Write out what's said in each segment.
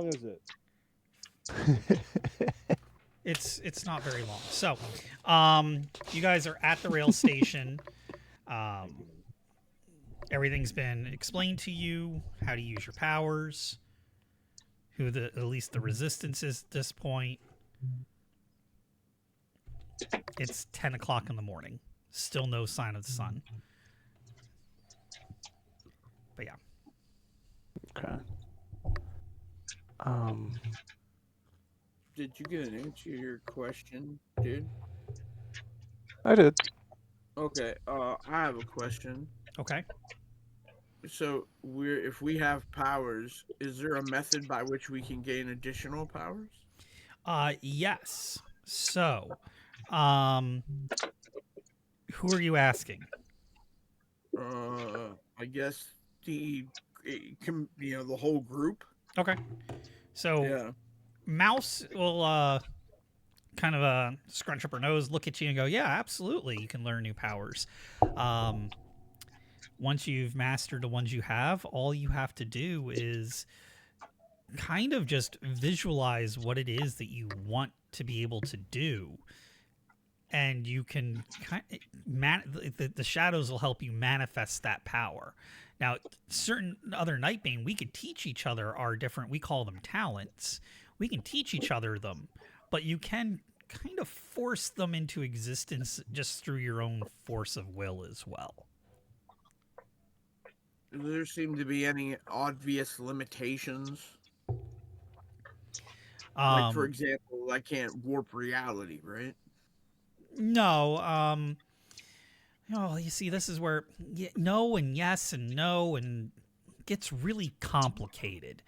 long is it? It's not very long. So, you guys are at the rail station. Um, everything's been explained to you. How to use your powers. Who the at least the resistance is at this point. It's 10 o'clock in the morning. Still no sign of the sun. But yeah. Okay. Um. Did you get an answer to your question, dude? I did. Okay. I have a question. Okay. So if we have powers, is there a method by which we can gain additional powers? Yes. So, um, who are you asking? I guess the the whole group. Okay. So, Yeah. Mouse will kind of scrunch up her nose, look at you, and go, "Yeah, absolutely. You can learn new powers. Um, once you've mastered the ones you have, all you have to do is kind of just visualize what it is that you want to be able to do, and you can the shadows will help you manifest that power. Now, certain other Nightbane, we could teach each other our different. We call them talents. We can teach each other them, but you can kind of force them into existence just through your own force of will as well. Do there seem to be any obvious limitations? Like, for Um, example, I can't warp reality, right? no, oh, you see, this is where no and yes and no and gets really complicated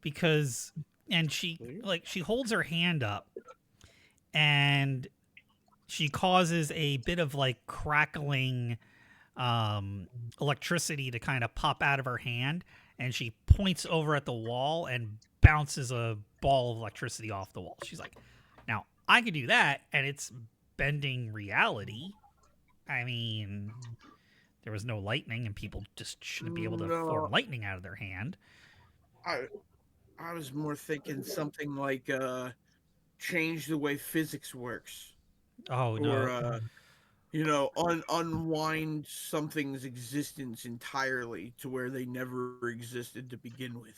because, and she holds her hand up and she causes a bit of like crackling electricity to kind of pop out of her hand, and she points over at the wall and bounces a ball of electricity off the wall. She's like, now I could do that, and it's bending reality. I mean, there was no lightning, and people just shouldn't be able to form No, lightning out of their hand. I I was more thinking something like change the way physics works, Oh or no. unwind something's existence entirely to where they never existed to begin with.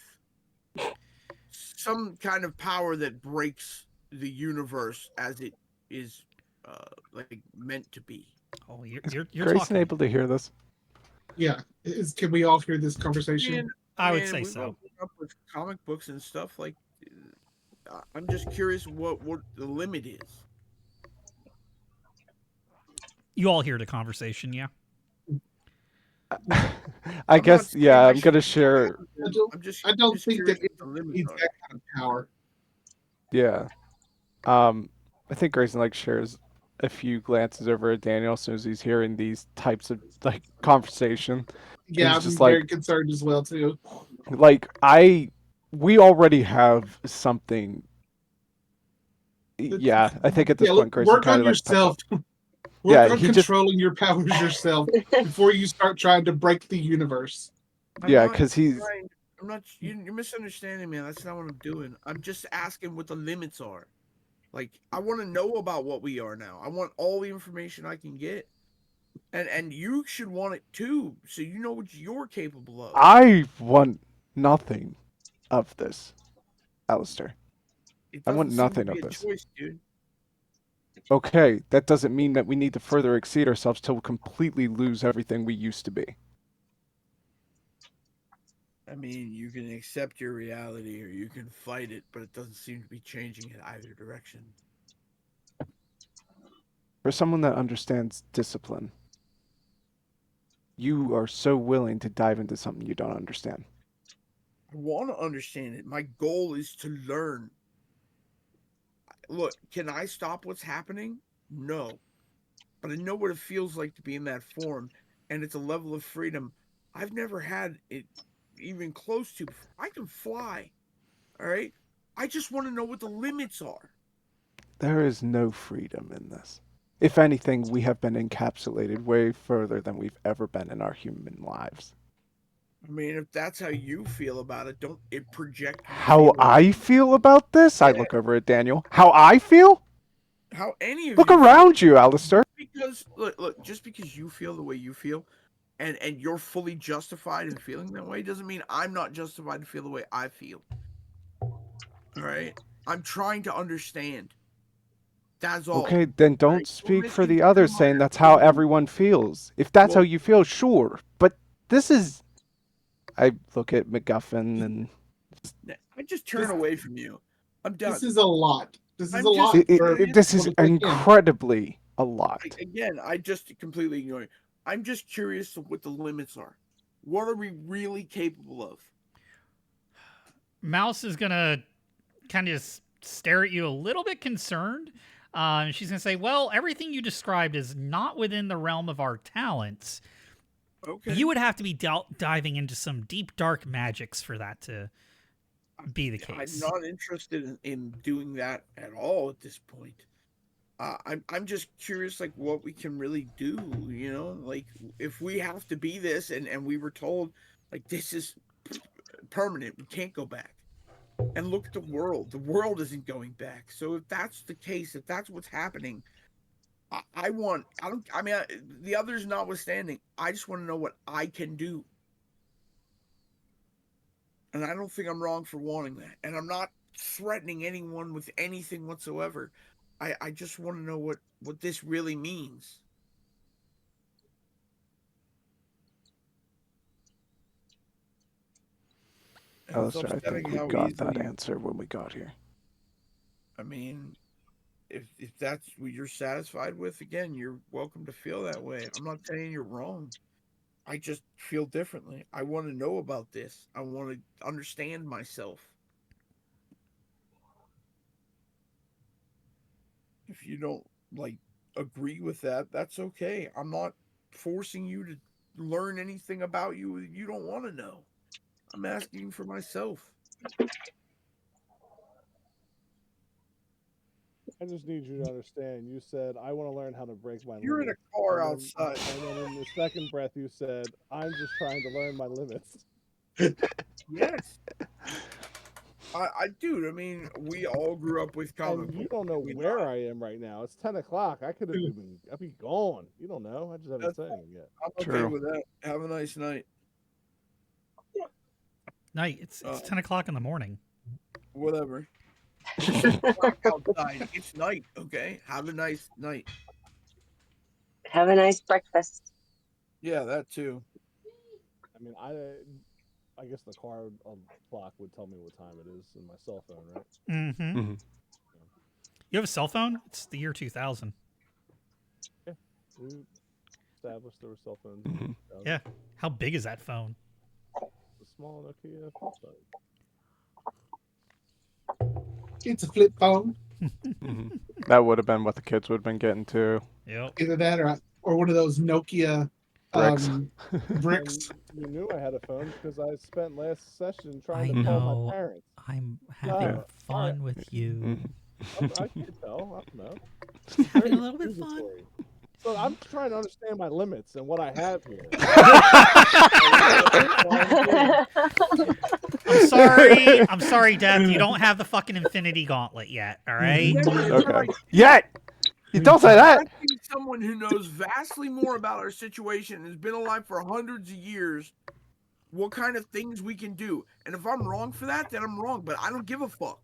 Some kind of power that breaks the universe as it is like meant to be. Oh, you're Is you're, you're Grayson talking. able to hear this? Yeah. Can we all hear this I conversation? mean, I would say we've all so. grown up with comic books and stuff. Like, I'm just curious what the limit is. You all hear the conversation, yeah? I I'm not guess, saying yeah, I I'm should gonna be share. I'm just I don't think that curious what the it limits needs are. that kind of power. Yeah. I think Grayson like shares a few glances over at Daniel as soon as he's hearing these types of like conversation. And Yeah, he's I'm just very like, concerned as well too. like we already have something. Yeah, I think at this Yeah, point Grayson work kind on of like pipes yourself. up. Work Yeah, on he just controlling your powers yourself before you start trying to break the universe. I'm yeah, not because he's trying. I'm not. You're misunderstanding me. That's not what I'm doing. I'm just asking what the limits are. Like, I want to know about what we are now. I want all the information I can get, and you should want it too, so you know what you're capable of. I want nothing of this, Alistair. It I want doesn't seem to nothing be of a this. choice, dude. Okay, that doesn't mean that we need to further exceed ourselves till we completely lose everything we used to be. I mean, you can accept your reality or you can fight it, but it doesn't seem to be changing in either direction. For someone that understands discipline, you are so willing to dive into something you don't understand. I want to understand it. My goal is to learn. Look, can I stop what's happening? No. But I know what it feels like to be in that form, and it's a level of freedom I've never had it even close to before. I can fly, all right? I just want to know what the limits are. There is no freedom in this. If anything, we have been encapsulated way further than we've ever been in our human lives. I mean, if that's how you feel about it, don't it project your How feelings? I feel about this? I Yeah. look over at Daniel. How I feel? How any of Look you feel. around you, Alistair. Because look, just because you feel the way you feel, and you're fully justified in feeling that way, doesn't mean I'm not justified to feel the way I feel. All right, I'm trying to understand. That's all. Okay, then don't Right? Don't speak make for me the do others my saying that's how own. everyone feels. If that's how Well, you feel, sure. But this is. I look at MacGuffin and. I just turn This, away from you. I'm done. this is a lot. This is I'm a just lot for This is what we're in. incredibly a lot. again. I just completely ignore you. I'm just curious of what the limits are. What are we really capable of? Mouse is gonna kind of just stare at you a little bit concerned. She's gonna say, "Well, everything you described is not within the realm of our talents. Okay. You would have to be diving into some deep, dark magics for that to be the I'm case." not interested in doing that at all at this point. I'm just curious, like what we can really do. You know, like if we have to be this, and we were told, like this is permanent, we can't go back. And look at the world. The world isn't going back. So if that's the case, if that's what's happening, I want. I don't. I mean, the others notwithstanding, I just want to know what I can do. And I don't think I'm wrong for wanting that. And I'm not threatening anyone with anything whatsoever. I just want to know what this really means. And it's Alistair, I upsetting think we how got that easily. answer when we got here. I mean, if that's what you're satisfied with, again, you're welcome to feel that way. I'm not saying you're wrong. I just feel differently. I want to know about this. I want to understand myself. If you don't like agree with that, that's okay. I'm not forcing you to learn anything about you you don't want to know. I'm asking for myself. I just need you to understand. You said I want to learn how to break my You're in limits, a car and outside. then in the second breath you said I'm just trying to learn my limits. Yes. Dude, I mean, we all grew up with comic And you books. don't know We where not. I am right now. It's 10 o'clock. I'd be gone. You don't know. I just haven't That's said fine. it yet. I'm okay True. with that. Have a nice night. Night. It's Uh, 10 o'clock in the morning. Whatever. It's dark outside. It's night, okay? Have a nice night. Have a nice breakfast. Yeah, that too. I mean, I guess the car clock would tell me what time it is in my cell phone, right? Mm-hmm. Mhm. You have a cell phone? It's the year 2000. We established there were cell phones. Mhm. Yeah. How big is that phone? The small Nokia flip phone. It's a flip phone. Mhm. That would have been what the kids would have been getting too. Yep. Either that or one of those Nokia Bricks. bricks. And you knew I had a phone because I spent last session trying I to call my know. parents. I'm having Yeah. fun with you. Mhm. I can't tell. I don't know. Having a little bit of fun. Accusatory. So I'm trying to understand my limits and what I have here. I'm sorry. I'm sorry, Death. You don't have the fucking Infinity Gauntlet yet. All right. Okay. Yet! You don't say that! Asking someone who knows vastly more about our situation and has been alive for hundreds of years what kind of things we can do. And if I'm wrong for that, then I'm wrong, but I don't give a fuck.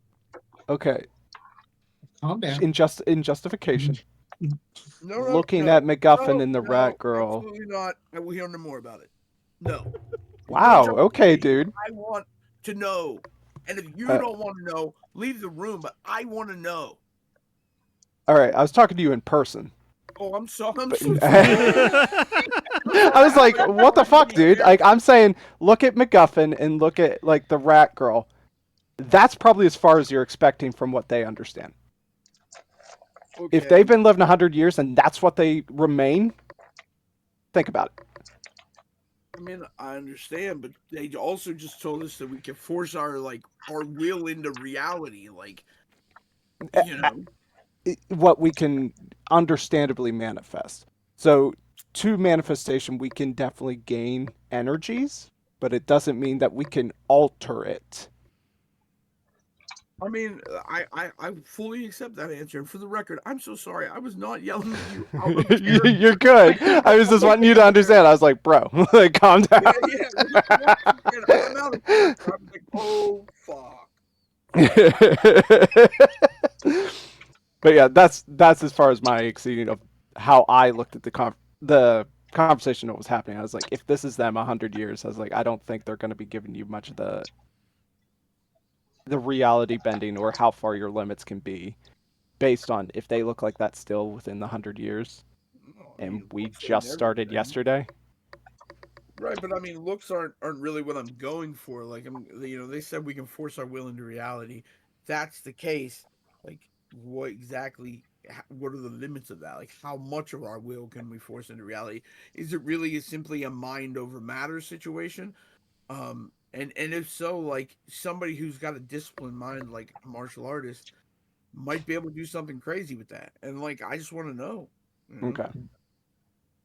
Okay. Calm down. In justification, No, looking at MacGuffin and the no, rat girl. Absolutely not. I will hear no more about it. No. Wow. Don't Okay, jump dude. I want to know. And if you Uh, don't want to know, leave the room, but I want to know. All right. I was talking to you in person. Oh, I'm so sorry. I was like, what the fuck, dude? Like, I'm saying, look at MacGuffin and look at, like, the rat girl. That's probably as far as you're expecting from what they understand. Okay. If they've been living 100 years and that's what they remain, think about it. I mean, I understand, but they also just told us that we can force our will into reality, What we can understandably manifest. So, to manifestation, we can definitely gain energies. but it doesn't mean that we can alter it. I mean, I fully accept that answer. And for the record, I'm so sorry. I was not yelling at you out of character. You're good. I was just wanting you to understand. I was like, bro, like, calm down. Yeah. I'm out of character. I was like, oh fuck. But yeah, that's as far as my exceeding of how I looked at the conversation that was happening. I was like, if this is them 100 years, I was like, I don't think they're going to be giving you much of the reality bending or how far your limits can be based on if they look like that still within the 100 years. No, I And mean, we looks just ain't started everything. yesterday. Right, but I mean, looks aren't really what I'm going for. Like, they said we can force our will into reality. If that's the case, like, what exactly? What are the limits of that? Like, how much of our will can we force into reality? Is it really simply a mind over matter situation? And if so, like somebody who's got a disciplined mind, like a martial artist, might be able to do something crazy with that. And like, I just want to know. You know? Okay.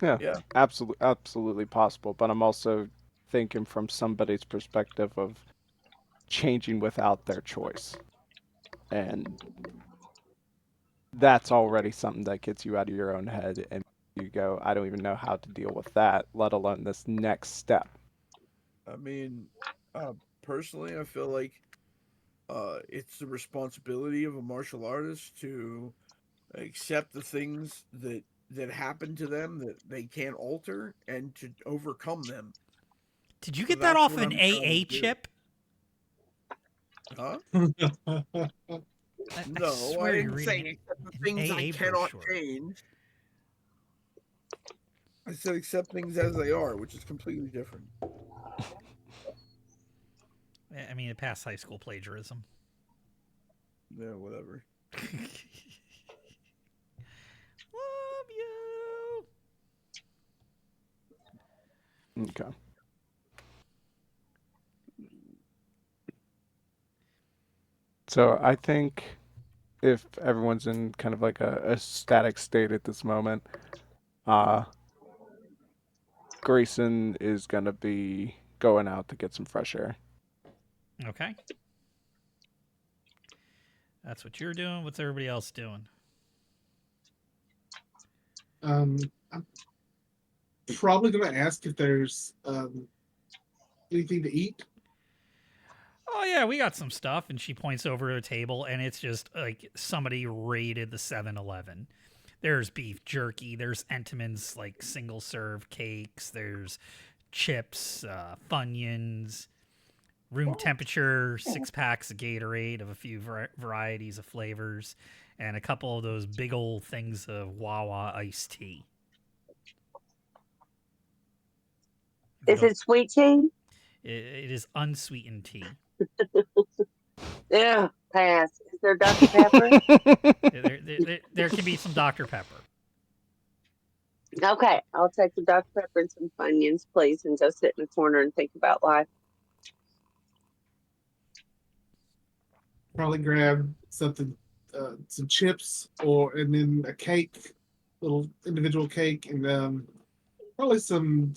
Yeah, Yeah. absolutely possible. But I'm also thinking from somebody's perspective of changing without their choice. And that's already something that gets you out of your own head and you go, I don't even know how to deal with that, let alone this next step. I mean, personally, I feel like it's the responsibility of a martial artist to accept the things that happen to them that they can't alter and to overcome them. Did you So get that that's off what an I'm trying AA to do. chip? Huh? I No, I swear you're didn't say reading accept the an things I AA cannot brochure. change. I said accept things as they are, which is completely different. I mean, it passed high school plagiarism. Yeah, whatever. Love you. Okay. So I think if everyone's in kind of like a static state at this moment, uh, Grayson is gonna be going out to get some fresh air. Okay. That's what you're doing. What's everybody else doing? I'm probably gonna ask if there's anything to eat. Oh yeah, we got some stuff, and she points over to a table, and it's just like somebody raided the 7-Eleven. There's beef jerky. There's Entenmann's like single serve cakes. There's chips, Funyuns, room temperature 6 packs of Gatorade of a few varieties of flavors, and a couple of those big old things of Wawa iced tea. Is it sweet tea? It is unsweetened tea. Yeah, pass. Is there Dr. Pepper? There can be some Dr. Pepper. Okay, I'll take the Dr. Pepper and some Funyuns, please, and go sit in the corner and think about life. Probably grab something, some chips, and then a cake, little individual cake, and probably some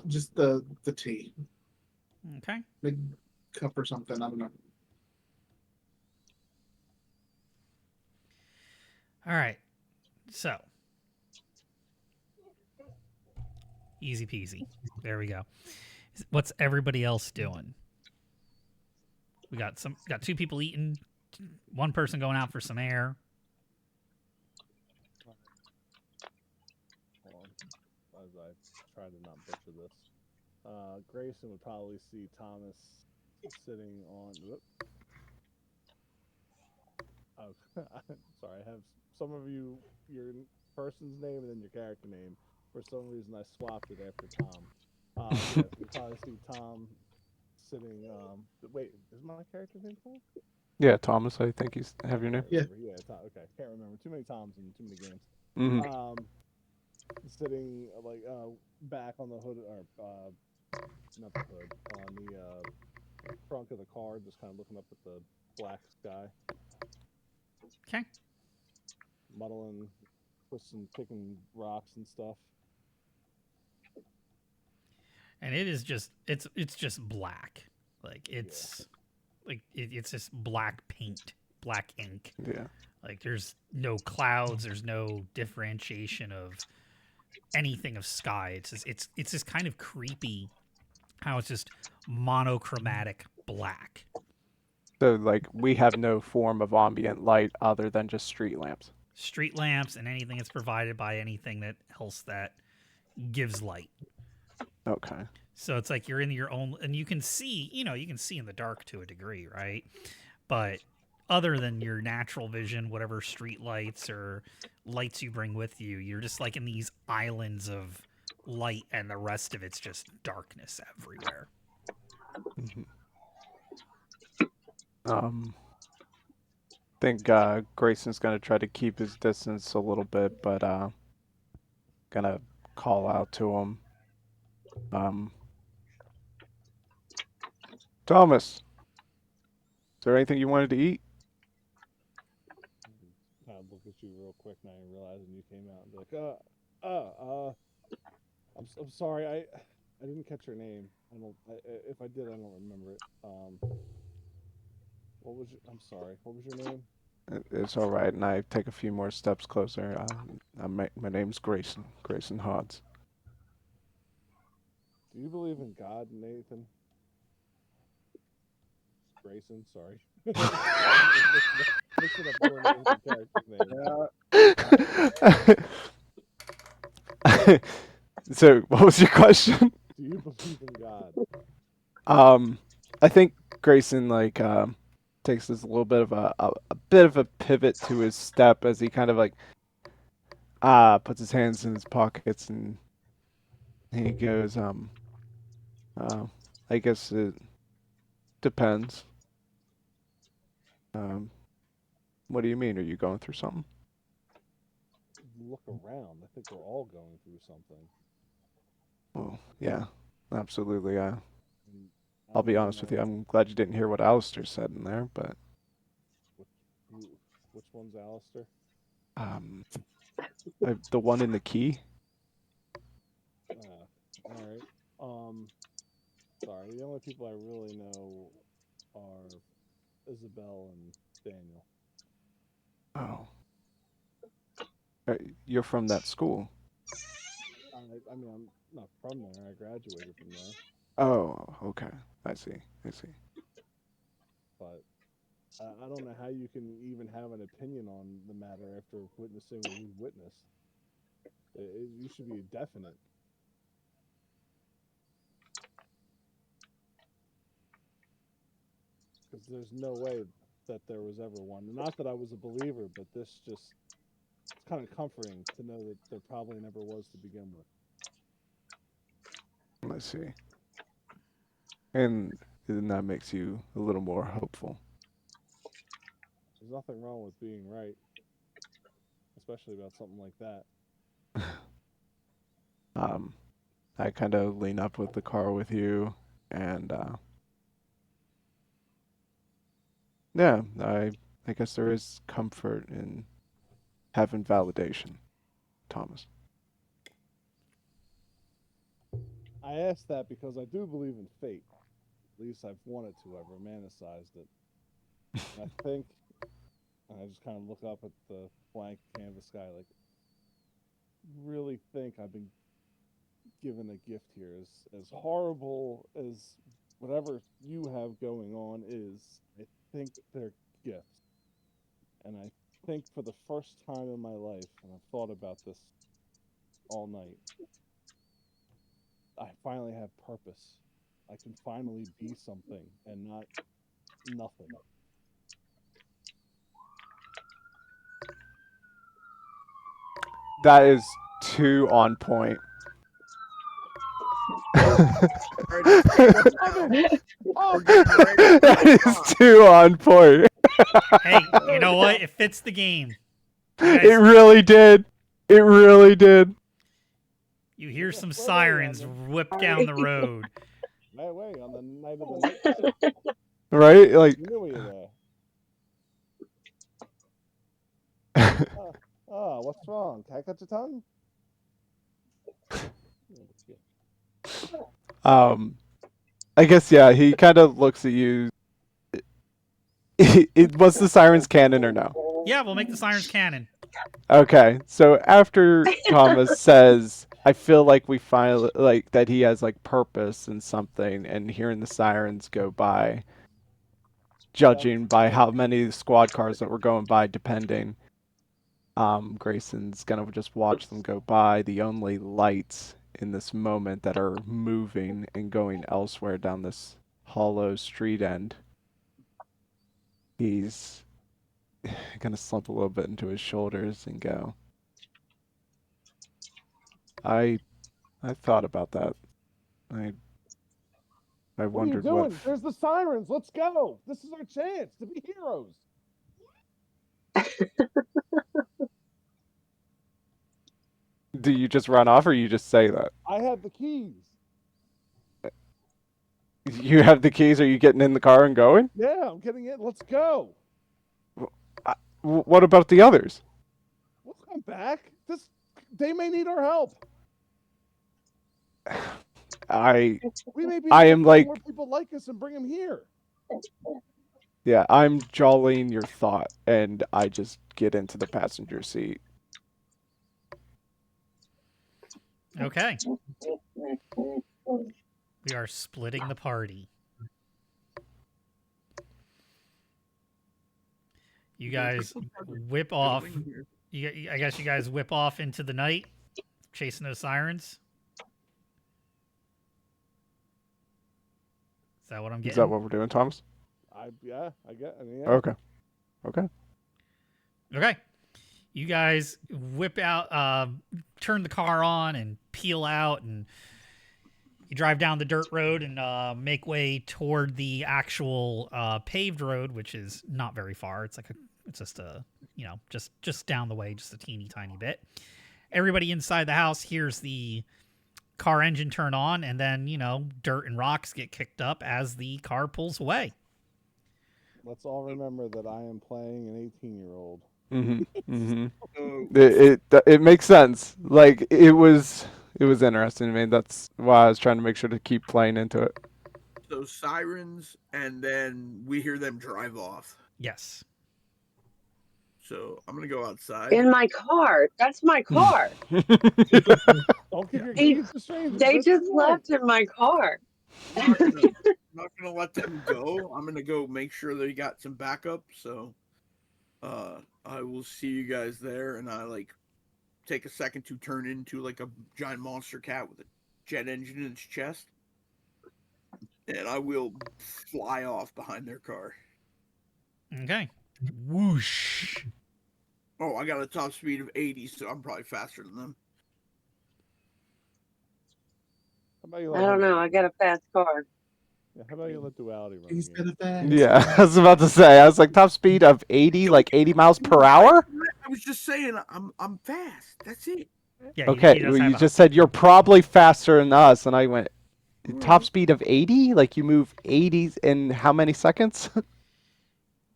just the tea, Okay. big cup or something. I don't know. All right. So, easy peasy. There we go. What's everybody else doing? We got 2 people eating, 1 person going out for some air. Hold on, as I try to not butcher this. Grayson would probably see Thomas sitting on. Oh, sorry, I have some of you your person's name and then your character name. For some reason, I swapped it after Tom. Yes, you probably see Tom sitting. Wait, is my character's name Tom? Yeah, Thomas, I think you have your name. Yeah. Yeah, Tom. Okay, can't remember. Too many Toms in too many games. Mm-hmm. Sitting like back on the hood or not the hood on the trunk of the car, just kind of looking up at the black sky, Okay. muddling, twisting, kicking rocks and stuff. and it is just it's just black. Like it's it's just black paint, black ink. Yeah. Like there's no clouds, there's no differentiation of anything of sky. It's just kind of creepy how it's just monochromatic black. So like we have no form of ambient light other than just street lamps. Street lamps and anything that's provided by anything that else that gives light. Okay. So it's like you're in your own, and you can see, you can see in the dark to a degree, right? But other than your natural vision, whatever street lights or lights you bring with you, you're just like in these islands of light, and the rest of it's just darkness everywhere. Mm-hmm. I think Grayson's gonna try to keep his distance a little bit, but gonna call out to him. Thomas, is there anything you wanted to eat? Kind of look at you real quick now, and realizing you came out and be like, I'm sorry, I didn't catch your name. If I did, I don't remember it. I'm sorry. What was your name? It's all right, and I take a few more steps closer. My name's Grayson. Grayson Hodds. Do you believe in God, Nathan? Grayson, sorry. Mixing up other names and characters' names. So, what was your question? Do you believe in God? I think Grayson takes this a little bit of a bit of a pivot to his step as he kind of puts his hands in his pockets and he goes I guess it depends. What do you mean? Are you going through something? Look around. I think we're all going through something. Well, yeah, absolutely. And I I'll be don't honest with know you. I'm glad you didn't hear what Alistair said in there, but which one's Alistair? the one in the key. All right. Sorry. The only people I really know are Isabel and Daniel. Oh, you're from that school. I mean, I'm not from there. I graduated from there, Oh, okay. I see. but I don't know how you can even have an opinion on the matter after witnessing what we witnessed. You should be definite. Because there's no way that there was ever one. Not that I was a believer, but this just it's kind of comforting to know that there probably never was to begin with. Let's see. And then that makes you a little more hopeful. There's nothing wrong with being right, especially about something like that. I kind of lean up with the car with you, and yeah, I guess there is comfort in having validation, Thomas. I asked that because I do believe in fate. At least I've wanted to. I've romanticized it. And I think, and I just kind of look up at the blank canvas sky, like, really think I've been given a gift here. As horrible as whatever you have going on is, I think they're gifts. And I think for the first time in my life, and I've thought about this all night, I finally have purpose. I can finally be something and not nothing. That is too on point. That is too on point. Hey, you know what? It fits the game. It really did. It really did. You hear some sirens whip down the road. Right away on the night of the night. Right? Like, You knew we were there. What's wrong? Can I cut your tongue? I guess yeah. He kind of looks at you. Was the sirens canon or no? Yeah, we'll make the sirens canon. Okay, so after Thomas says, "I feel like we finally like that he has like purpose in something," and hearing the sirens go by, judging by how many squad cars that were going by, depending. Grayson's gonna just watch them go by. The only lights in this moment that are moving and going elsewhere down this hollow street end. He's gonna slump a little bit into his shoulders and go. I thought about that. I What are you wondered doing? There's the sirens. Let's go. This is our chance to be heroes. Do you just run off or you just say that? I have the keys. You have the keys, are you getting in the car and going? Yeah, I'm getting in. Let's go. What about the others? We'll come back. They may need our help. We may be I able am to like- find more people like us and bring them here. Yeah, I'm jollying your thought and I just get into the passenger seat. Okay. We are splitting the party. You guys whip off. I guess you guys whip off into the night, chasing those sirens. Is that what I'm getting? Is that what we're doing, Thomas? I get. I mean, yeah. Okay. Okay. You guys whip out, turn the car on and peel out, and you drive down the dirt road and make way toward the actual paved road, which is not very far. It's just down the way, just a teeny tiny bit. Everybody inside the house hears the car engine turn on, and then, dirt and rocks get kicked up as the car pulls away. Let's all remember that I am playing an 18-year-old. It makes sense. Like it was interesting to me. That's why I was trying to make sure to keep playing into it. So sirens, and then we hear them drive off. Yes. So I'm gonna go outside. In my car. That's my car. Don't give your keys to strangers. They That's just the left in my car. I'm not gonna let them go. I'm gonna go make sure they got some backup. So, I will see you guys there, and I take a second to turn into like a giant monster cat with a jet engine in its chest, and I will fly off behind their car. Okay. Whoosh. Oh, I got a top speed of 80, so I'm probably faster than them. How about you I don't know. I got a fast car. Yeah, how about you let duality run? He's here? got a fast. Yeah, I was about to say. I was like top speed of 80, like 80 miles per hour. I was just saying I'm fast. That's it. Yeah. Okay, He well, does you have a- just said you're probably faster than us, and I went top speed of 80. Like you move 80 in how many seconds?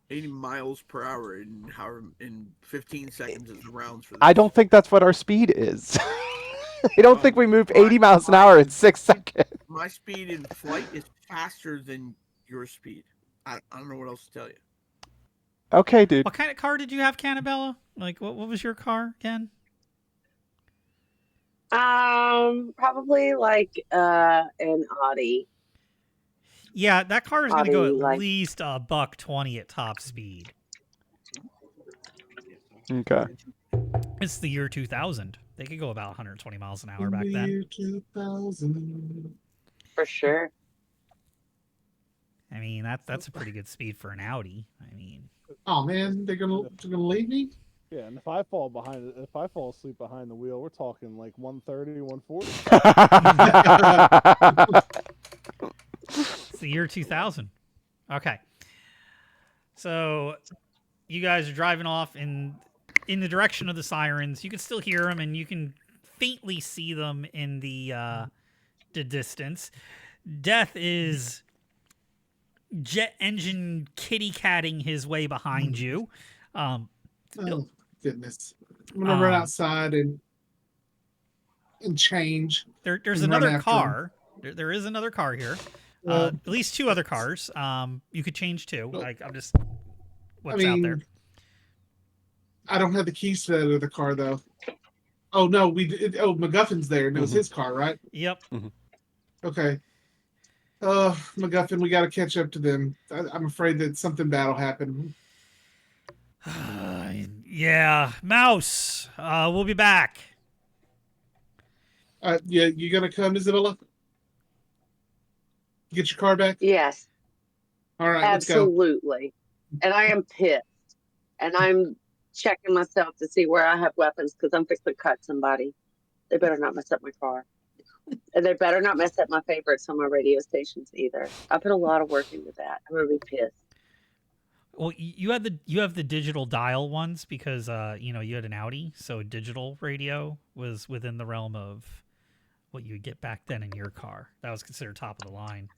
80 miles per hour in 15 seconds is the rounds for this. I don't think that's what our speed is. I don't think we move 80 miles an hour in 6 seconds. My speed in flight is faster than your speed. I don't know what else to tell you. Okay, dude. What kind of car did you have, Cannabella? Like, what was your car again? Probably like an Audi. Yeah, that car is going to go Audi, at like- least $120 at top speed. Okay. It's the year 2000. They could go about 120 miles an hour back In the then. year 2000. For sure. I mean, that's a pretty good speed for an Audi. I mean, Oh man, they're gonna leave me. Yeah, and if I fall asleep behind the wheel, we're talking like 130, 140. it's the year 2000. Okay. So you guys are driving off in the direction of the sirens. You can still hear them, and you can faintly see them in the distance. Death is jet engine kitty-catting his way behind you. Oh goodness! I'm gonna run outside and change. There's and run another after car. There is another car here. Well, At least 2 other cars. You could change 2. Well, I'm just what's out there. I don't have the keys to that other car though. Oh no, we did. Oh, MacGuffin's there, and it was his car, right? Yep. Okay. MacGuffin, we got to catch up to them. I'm afraid that something bad will happen. Yeah, Mouse. We'll be back. Yeah, you gonna come, Isabella? Get your car back? Yes, All right, let's go. absolutely. And I am pissed. And I'm checking myself to see where I have weapons because I'm fixing to cut somebody. They better not mess up my car. And they better not mess up my favorites on my radio stations either. I put a lot of work into that. I'm gonna be pissed. Well, you have the digital dial ones because you had an Audi, so digital radio was within the realm of what you would get back then in your car. That was considered top of the line.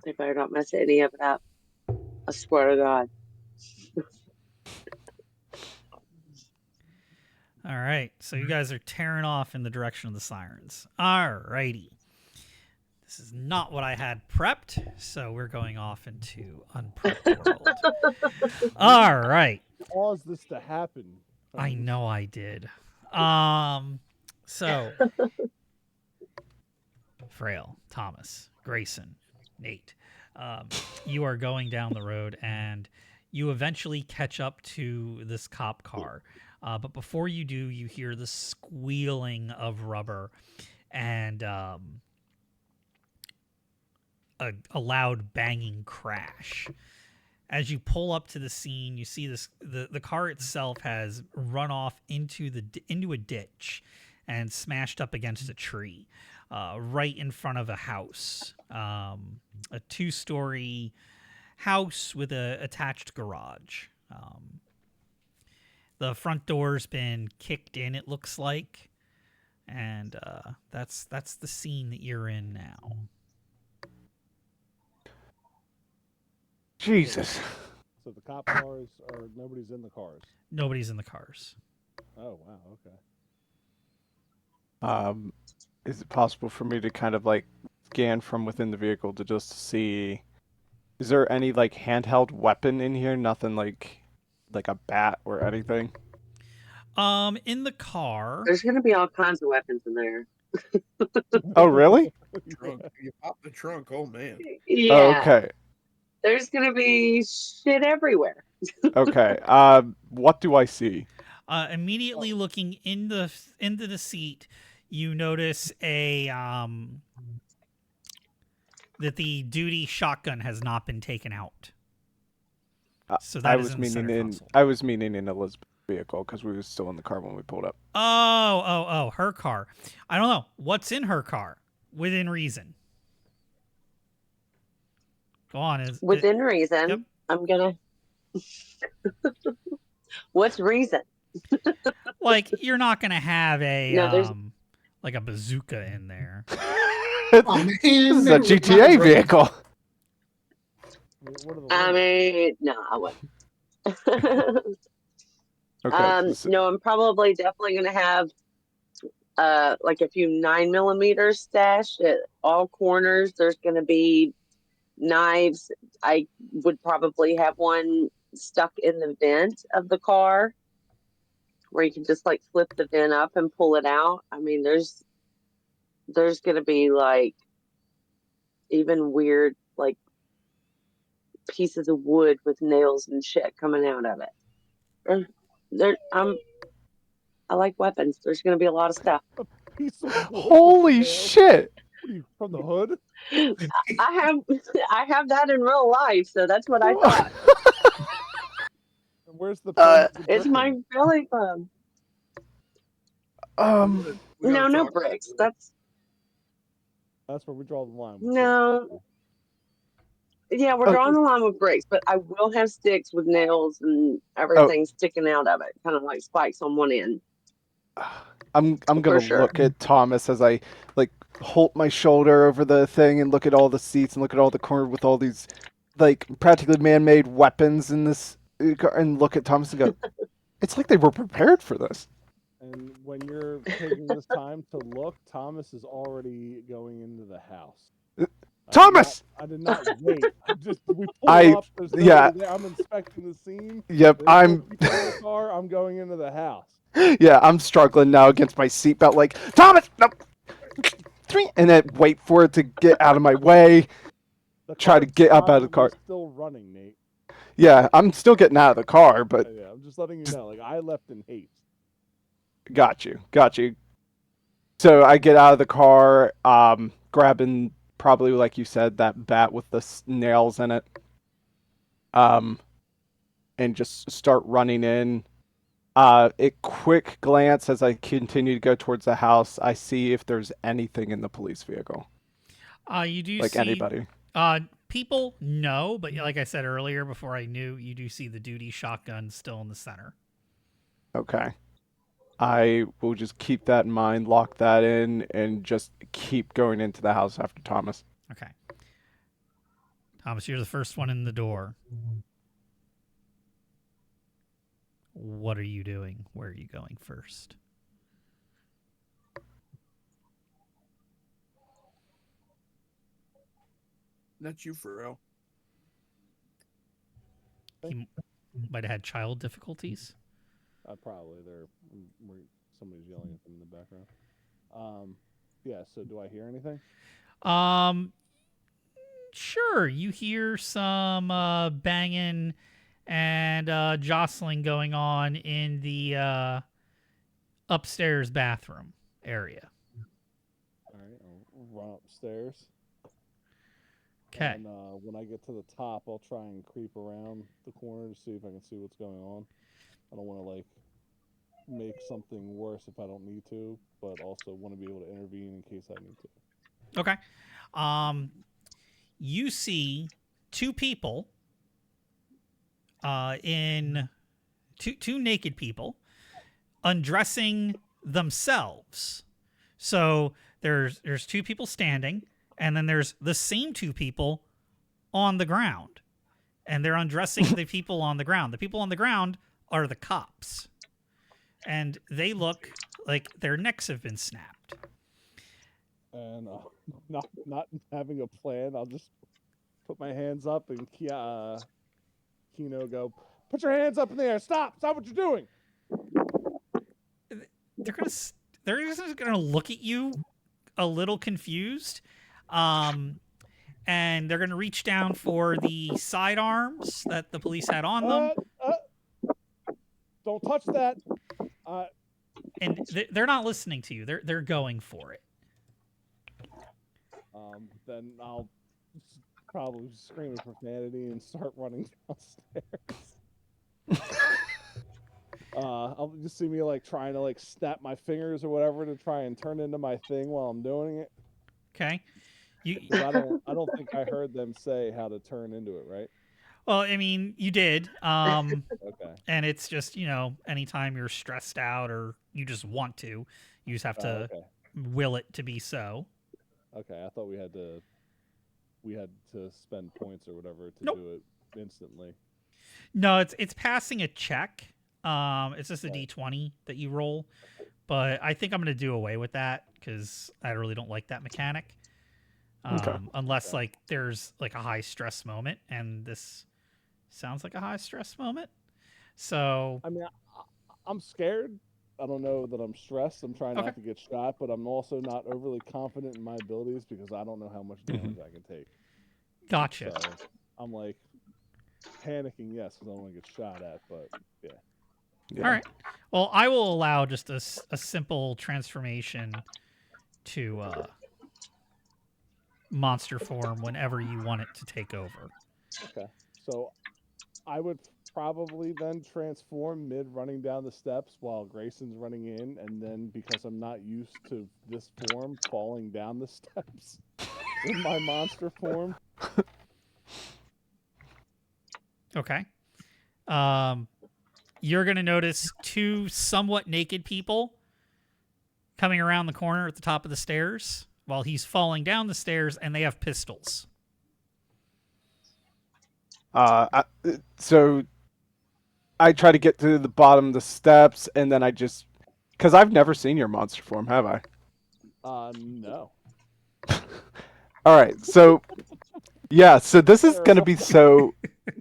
They better not mess any of it up. I swear to God. All right, so you guys are tearing off in the direction of the sirens. All righty. This is not what I had prepped, so we're going off into unprepped world. All right. Caused this to happen. I know I did. So Frail, Thomas, Grayson, Nate, you are going down the road and you eventually catch up to this cop car. But before you do, you hear the squealing of rubber and a loud banging crash. As you pull up to the scene, you see the car itself has run off into a ditch and smashed up against a tree, right in front of a house, a 2-story house with a attached garage. The front door's been kicked in, it looks like, and that's the scene that you're in now. Jesus. So the cop cars are nobody's in the cars. Nobody's in the cars. Oh wow, okay. Is it possible for me to kind of like scan from within the vehicle to just see? Is there any like handheld weapon in here? Nothing like a bat or anything. In the car. There's gonna be all kinds of weapons in there. Oh really? Trunk. You pop the trunk. Oh man. Yeah. Oh, okay. There's gonna be shit everywhere. Okay. What do I see? Immediately looking into the seat, you notice that the duty shotgun has not been taken out. So that is in the center console. I was meaning in Elizabeth's vehicle because we were still in the car when we pulled up. Oh, her car. I don't know what's in her car. Within reason. Go on. Within reason. Yep. I'm gonna. What's reason? Like you're not gonna have a No, like a bazooka in there. Oh, man, This is a GTA vehicle. What are the I mean, no, I wouldn't. Okay. No, I'm probably definitely gonna have like a few 9mm stashed at all corners. There's gonna be knives. I would probably have one stuck in the vent of the car where you can just like flip the vent up and pull it out. I mean, there's gonna be like even weird like pieces of wood with nails and shit coming out of it. I like weapons. There's gonna be a lot of stuff. piece of wood Holy with nails? shit! What are you, from the hood? I have that in real life, so that's what I thought. And where's the It's my belly button. No bricks. That's where we draw the line. no. Yeah, we're drawing the line with bricks, but I will have sticks with nails and everything sticking out of it, kind of like spikes on one end. I'm gonna look at Thomas as I like hold my shoulder over the thing and look at all the seats and look at all the corner with all these like practically man-made weapons in this, and look at Thomas and go, "It's like they were prepared for this." And when you're taking this time to look, Thomas is already going into the house. Thomas! I did not wait. We pull I up. There's yeah, nobody there. I'm inspecting the scene. yep. There's no people in the car. I'm going into the house. Yeah, I'm struggling now against my seatbelt. Like Thomas, no, and then wait for it to get out of my way. The Try to car's get up out of the probably car. still running, Nate. Yeah, I'm still getting out of the car, but Yeah, I'm just letting you know. Like I left in haste. got you. So I get out of the car, grabbing probably like you said that bat with the nails in it, and just start running in. A quick glance as I continue to go towards the house, I see if there's anything in the police vehicle. You do Like see anybody. people, no, but like I said earlier, before I knew, you do see the duty shotgun still in the center. Okay. I will just keep that in mind, lock that in, and just keep going into the house after Thomas. Okay. Thomas, you're the first one in the door. What are you doing? Where are you going first? Not you for real. He might have had child difficulties. Probably somebody's yelling at them in the background. Yeah. So do I hear anything? Sure. You hear some banging and jostling going on in the upstairs bathroom area. All right. I'll run upstairs. Okay. And when I get to the top, I'll try and creep around the corner to see if I can see what's going on. I don't want to like make something worse if I don't need to, but also want to be able to intervene in case I need to. Okay. You see two people in two naked people undressing themselves. So there's two people standing, and then there's the same two people on the ground, and they're undressing the people on the ground. The people on the ground are the cops, and they look like their necks have been snapped. And not having a plan, I'll just put my hands up and Kino go, put your hands up in the air. Stop what you're doing. They're just gonna look at you a little confused, and they're gonna reach down for the sidearms that the police had on them. Don't touch that. And they're not listening to you. They're going for it. Then I'll probably scream a profanity and start running downstairs. I'll just see me like trying to like snap my fingers or whatever to try and turn into my thing while I'm doing it. Okay. I don't think I heard them say how to turn into it, right? Well, I mean, you did. Okay. And it's just, anytime you're stressed out or you just want to, you just have to will it to be so. Okay, I thought we had to spend points or whatever to do it instantly. No, it's passing a check. It's just a D20 that you roll, but I think I'm gonna do away with that because I really don't like that mechanic. Unless like there's like a high stress moment, and this sounds like a high stress moment. So I mean, I'm scared. I don't know that I'm stressed. I'm trying not to get shot, but I'm also not overly confident in my abilities because I don't know how much damage I can take. Gotcha. So I'm like panicking, yes, because I don't want to get shot at, but yeah. All right. Well, I will allow just a simple transformation to monster form whenever you want it to take over. Okay. So I would probably then transform mid running down the steps while Grayson's running in, and then because I'm not used to this form, falling down the steps in my monster form. Okay. You're going to notice two somewhat naked people coming around the corner at the top of the stairs while he's falling down the stairs, and they have pistols. So I try to get to the bottom of the steps, and then I just Because I've never seen your monster form, have I? No. All right, so yeah, so this is gonna Terrible. be so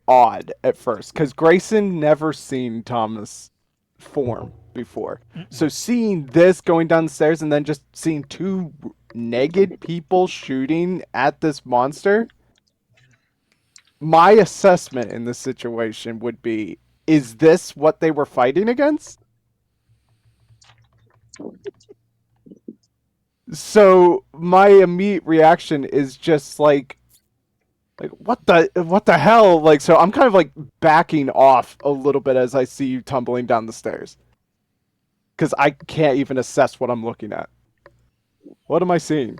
odd at first because Grayson never seen Thomas form before. So seeing this going down the stairs and then just seeing two naked people shooting at this monster, my assessment in this situation would be: is this what they were fighting against? So my immediate reaction is just like what the hell? Like, so I'm kind of like backing off a little bit as I see you tumbling down the stairs because I can't even assess what I'm looking at. What am I seeing?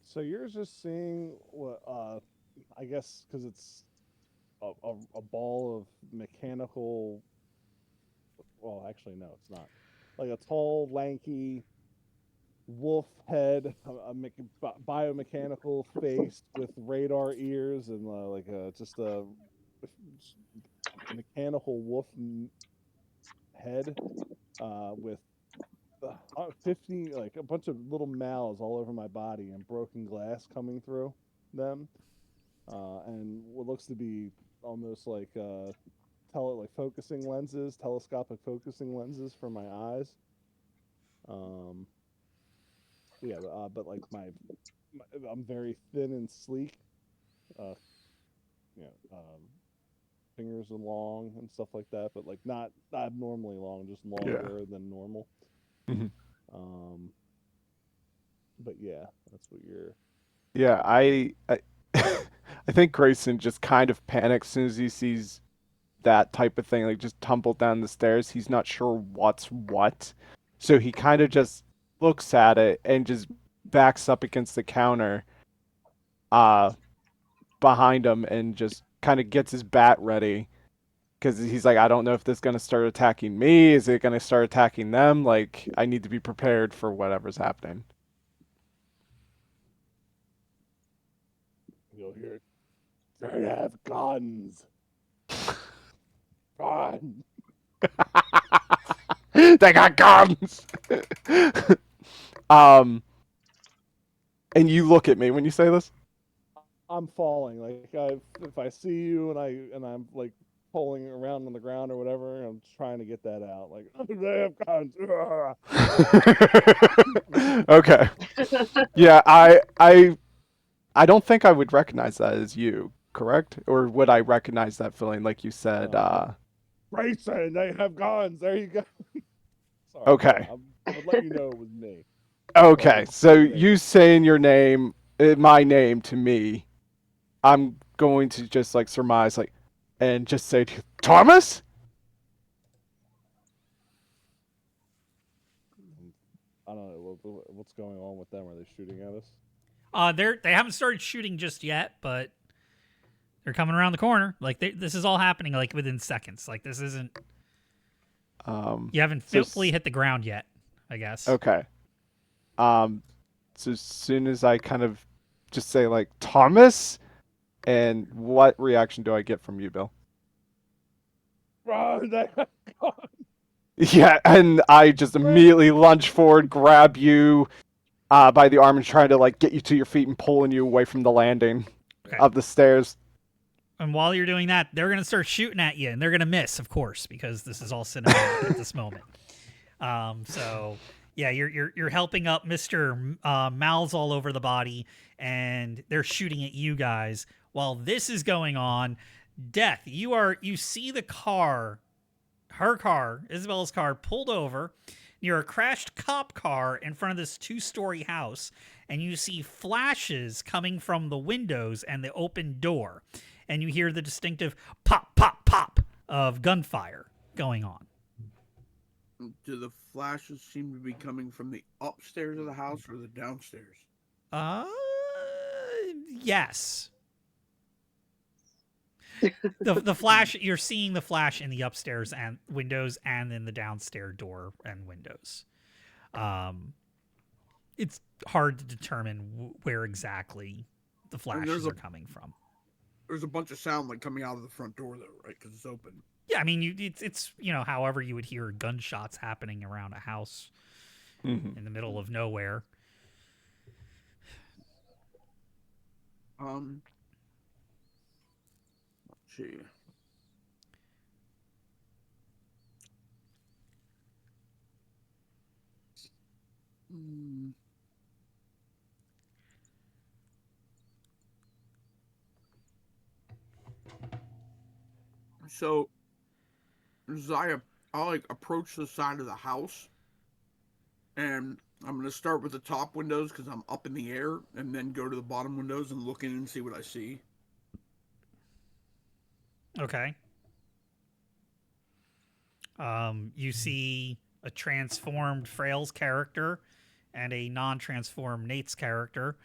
So you're just seeing what? I guess because it's a ball of mechanical. Well, actually, no, it's not. Like a tall, lanky wolf head, biomechanical face with radar ears, and like just a mechanical wolf head with 50, like a bunch of little mouths all over my body and broken glass coming through them, and what looks to be almost like focusing lenses, telescopic focusing lenses for my eyes. Um, yeah, but like I'm very thin and sleek. Uh, you know, fingers are long and stuff like that, but like not abnormally long, just Yeah. longer than normal. Mhm. Um, but yeah, that's what you're. Yeah, I I think Grayson just kind of panics as soon as he sees that type of thing, like just tumble down the stairs. He's not sure what's what. So he kind of just looks at it and just backs up against the counter uh behind him and just kind of gets his bat ready because he's like, I don't know if this is going to start attacking me. Is it going to start attacking them? Like, I need to be prepared for whatever's happening. You'll hear, they have guns. Gun. They got guns. um, and you look at me when you say this. I'm falling. Like if I see you and I'm like pulling around on the ground or whatever, I'm just trying to get that out. Like they have guns. Okay. Yeah, I don't think I would recognize that as you, correct? Or would I recognize that feeling like you said? Grayson, they have guns. There you go. Sorry. Okay. Yeah, I would let you know it was me. Okay, so Didn't say you that. saying your name, my name to me, I'm going to just like surmise, like, and just say to you, Thomas? I don't know what's going on with them. Are they shooting at us? They haven't started shooting just yet, but they're coming around the corner. Like this is all happening like within seconds. Like this isn't. You haven't fully hit the ground yet, I guess. Okay. So as soon as I kind of just say like Thomas, and what reaction do I get from you, Bill? Run! They have guns. Yeah, and I just immediately lunge forward, grab you by the arm, and try to like get you to your feet and pulling you away from the landing of the stairs. And while you're doing that, they're gonna start shooting at you, and they're gonna miss, of course, because this is all cinematic at this moment. So yeah, you're helping up Mr. Mouths all over the body, and they're shooting at you guys. While this is going on, Death, you see the car, her car, Isabella's car, pulled over near a crashed cop car in front of this 2-story house, and you see flashes coming from the windows and the open door, and you hear the distinctive pop, pop, pop of gunfire going on. Do the flashes seem to be coming from the upstairs of the house or the downstairs? Yes. The flash, you're seeing the flash in the upstairs and windows and in the downstairs door and windows. It's hard to determine where exactly the flashes are coming from. There's a bunch of sound like coming out of the front door though, right? Because it's open. Yeah, I mean, it's however you would hear gunshots happening around a house Mhm. in the middle of nowhere. Let's see. So, as I like approach the side of the house, and I'm gonna start with the top windows because I'm up in the air, and then go to the bottom windows and look in and see what I see. Okay. You see a transformed Frail's character and a non-transformed Nate's character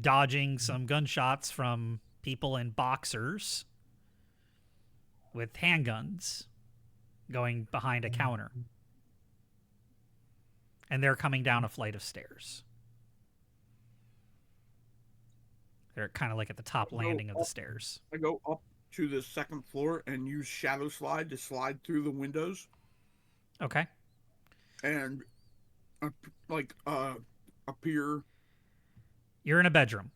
dodging some gunshots from people in boxers with handguns going behind a counter. And they're coming down a flight of stairs. They're kind of like at the top landing of the stairs. I go up to the second floor and use shadow slide to slide through the windows Okay. and appear. You're in a bedroom.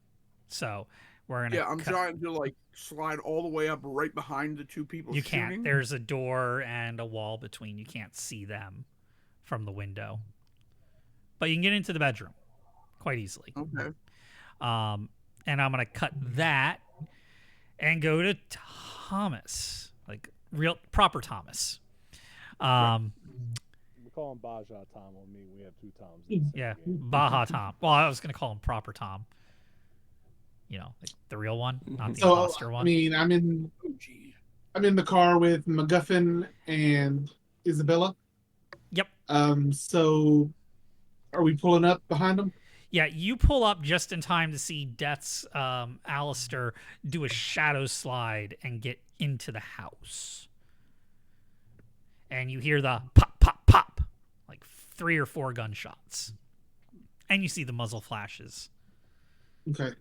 So we're going to. Yeah, I'm trying to like slide all the way up right behind the two people You shooting. can't. There's a door and a wall between. You can't see them from the window. But you can get into the bedroom quite easily. Okay. And I'm going to cut that and go to Thomas. Like real proper Thomas. We call him Baja Tom on me. We have 2 Toms. Yeah, Baja Tom. Well, I was going to call him proper Tom. Like the real one, not the imposter one. I mean, I'm in the car with MacGuffin and Isabella. Yep. So are we pulling up behind them? Yeah, you pull up just in time to see Death's Alistair do a shadow slide and get into the house. And you hear the pop, pop, pop, like 3 or 4 gunshots. And you see the muzzle flashes. Okay.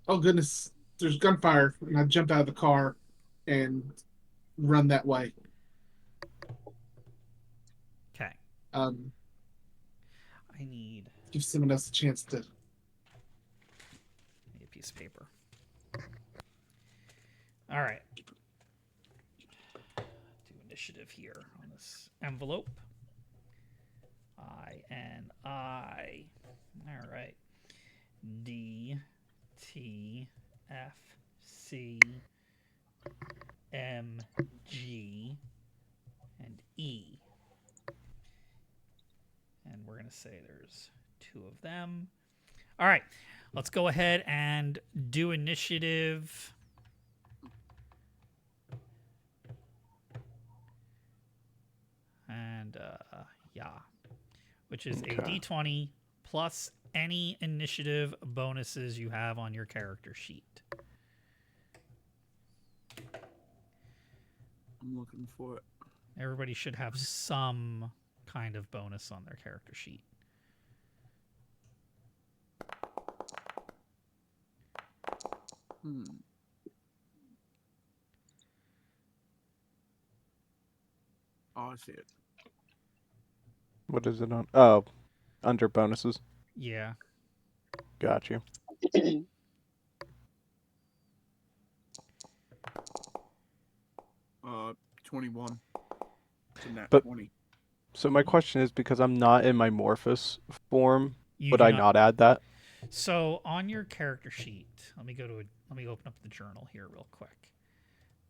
Oh goodness, there's gunfire, and I jump out of the car and run that way. Okay. I need give someone else a chance to. a piece of paper. All right. Do initiative here on this envelope. I. All right. D, T, F, C, M, G, and E. And we're going to say there's 2 of them. All right. Let's go ahead and do initiative. And, which is a D20 plus any initiative bonuses you have on your character sheet. I'm looking for it. Everybody should have some kind of bonus on their character sheet. Oh, I see it. What is it on? Oh, under bonuses. Yeah. Got you. 21. It's in that But 20. so my question is, because I'm not in my Morphus form, You would do I not add that? So on your character sheet, let me open up the journal here real quick.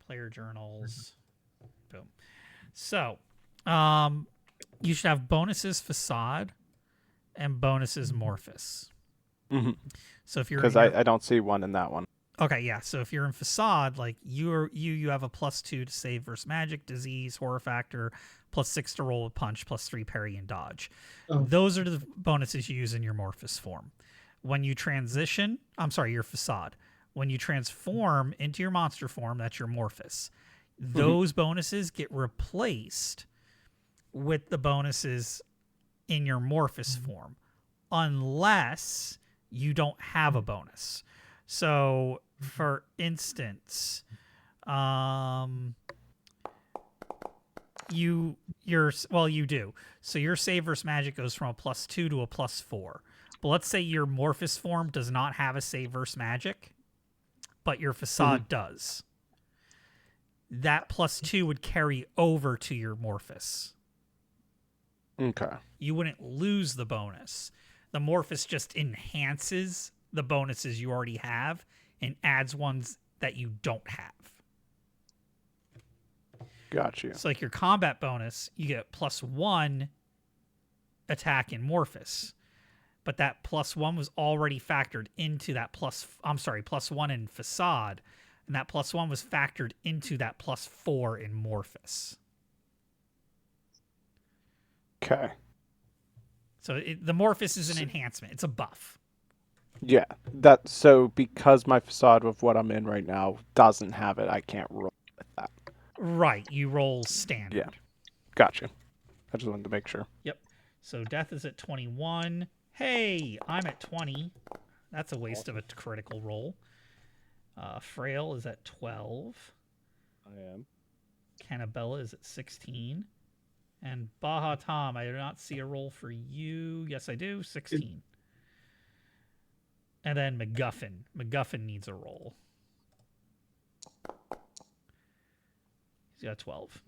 Player journals. Boom. So, you should have bonuses facade and bonuses Morphus. Mm-hmm. So if you're Because I don't see one in that one. Okay, yeah. So if you're in facade, like you have a +2 to save versus magic, disease, horror factor, +6 to roll with punch, +3 parry and dodge. Oh. Those are the bonuses you use in your Morphus form. When you transition, your facade. When you transform into your monster form, that's your Morphus. Those bonuses get replaced with the bonuses in your Morphus form, unless you don't have a bonus. So, for instance, you do. So your save versus magic goes from a +2 to a +4. But let's say your Morphous form does not have a save versus magic, but your facade does. That +2 would carry over to your Morphous. Okay. You wouldn't lose the bonus. The Morphous just enhances the bonuses you already have and adds ones that you don't have. Got you. So like your combat bonus, you get +1 attack in Morphous. But that +1 was already factored into that +1 in Facade. And that +1 was factored into that +4 in Morphous. Okay. So the Morphous is an enhancement. It's a buff. Yeah. So because my facade of what I'm in right now doesn't have it, I can't roll with that. Right. You roll standard. Yeah. Gotcha. I just wanted to make sure. Yep. So Death is at 21. Hey, I'm at 20. That's a waste of a critical roll. Frail is at 12. I am. Cannabella is at 16. And Baja Tom, I do not see a roll for you. Yes, I do. 16. And then MacGuffin. MacGuffin needs a roll. He's got 12.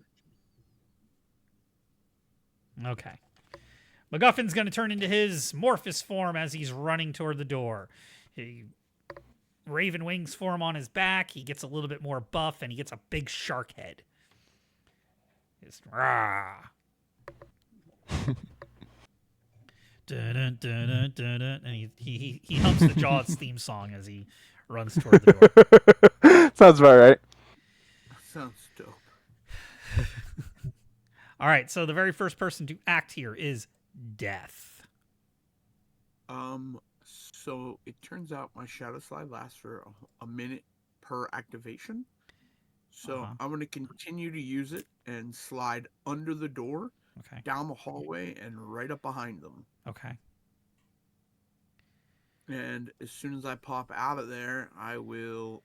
Okay. MacGuffin's going to turn into his Morphous form as he's running toward the door. Raven wings form on his back. He gets a little bit more buff, and he gets a big shark head. Just rah. Dun, dun, dun, dun, dun, and he hums the Jaws theme song as he runs toward the door. Sounds about right. Sounds dope. All right, so the very first person to act here is Death. So it turns out my Shadow Slide lasts for a minute per activation. So I'm going to continue to use it and slide under the door, down the hallway, and right up behind them. Okay. And as soon as I pop out of there, I will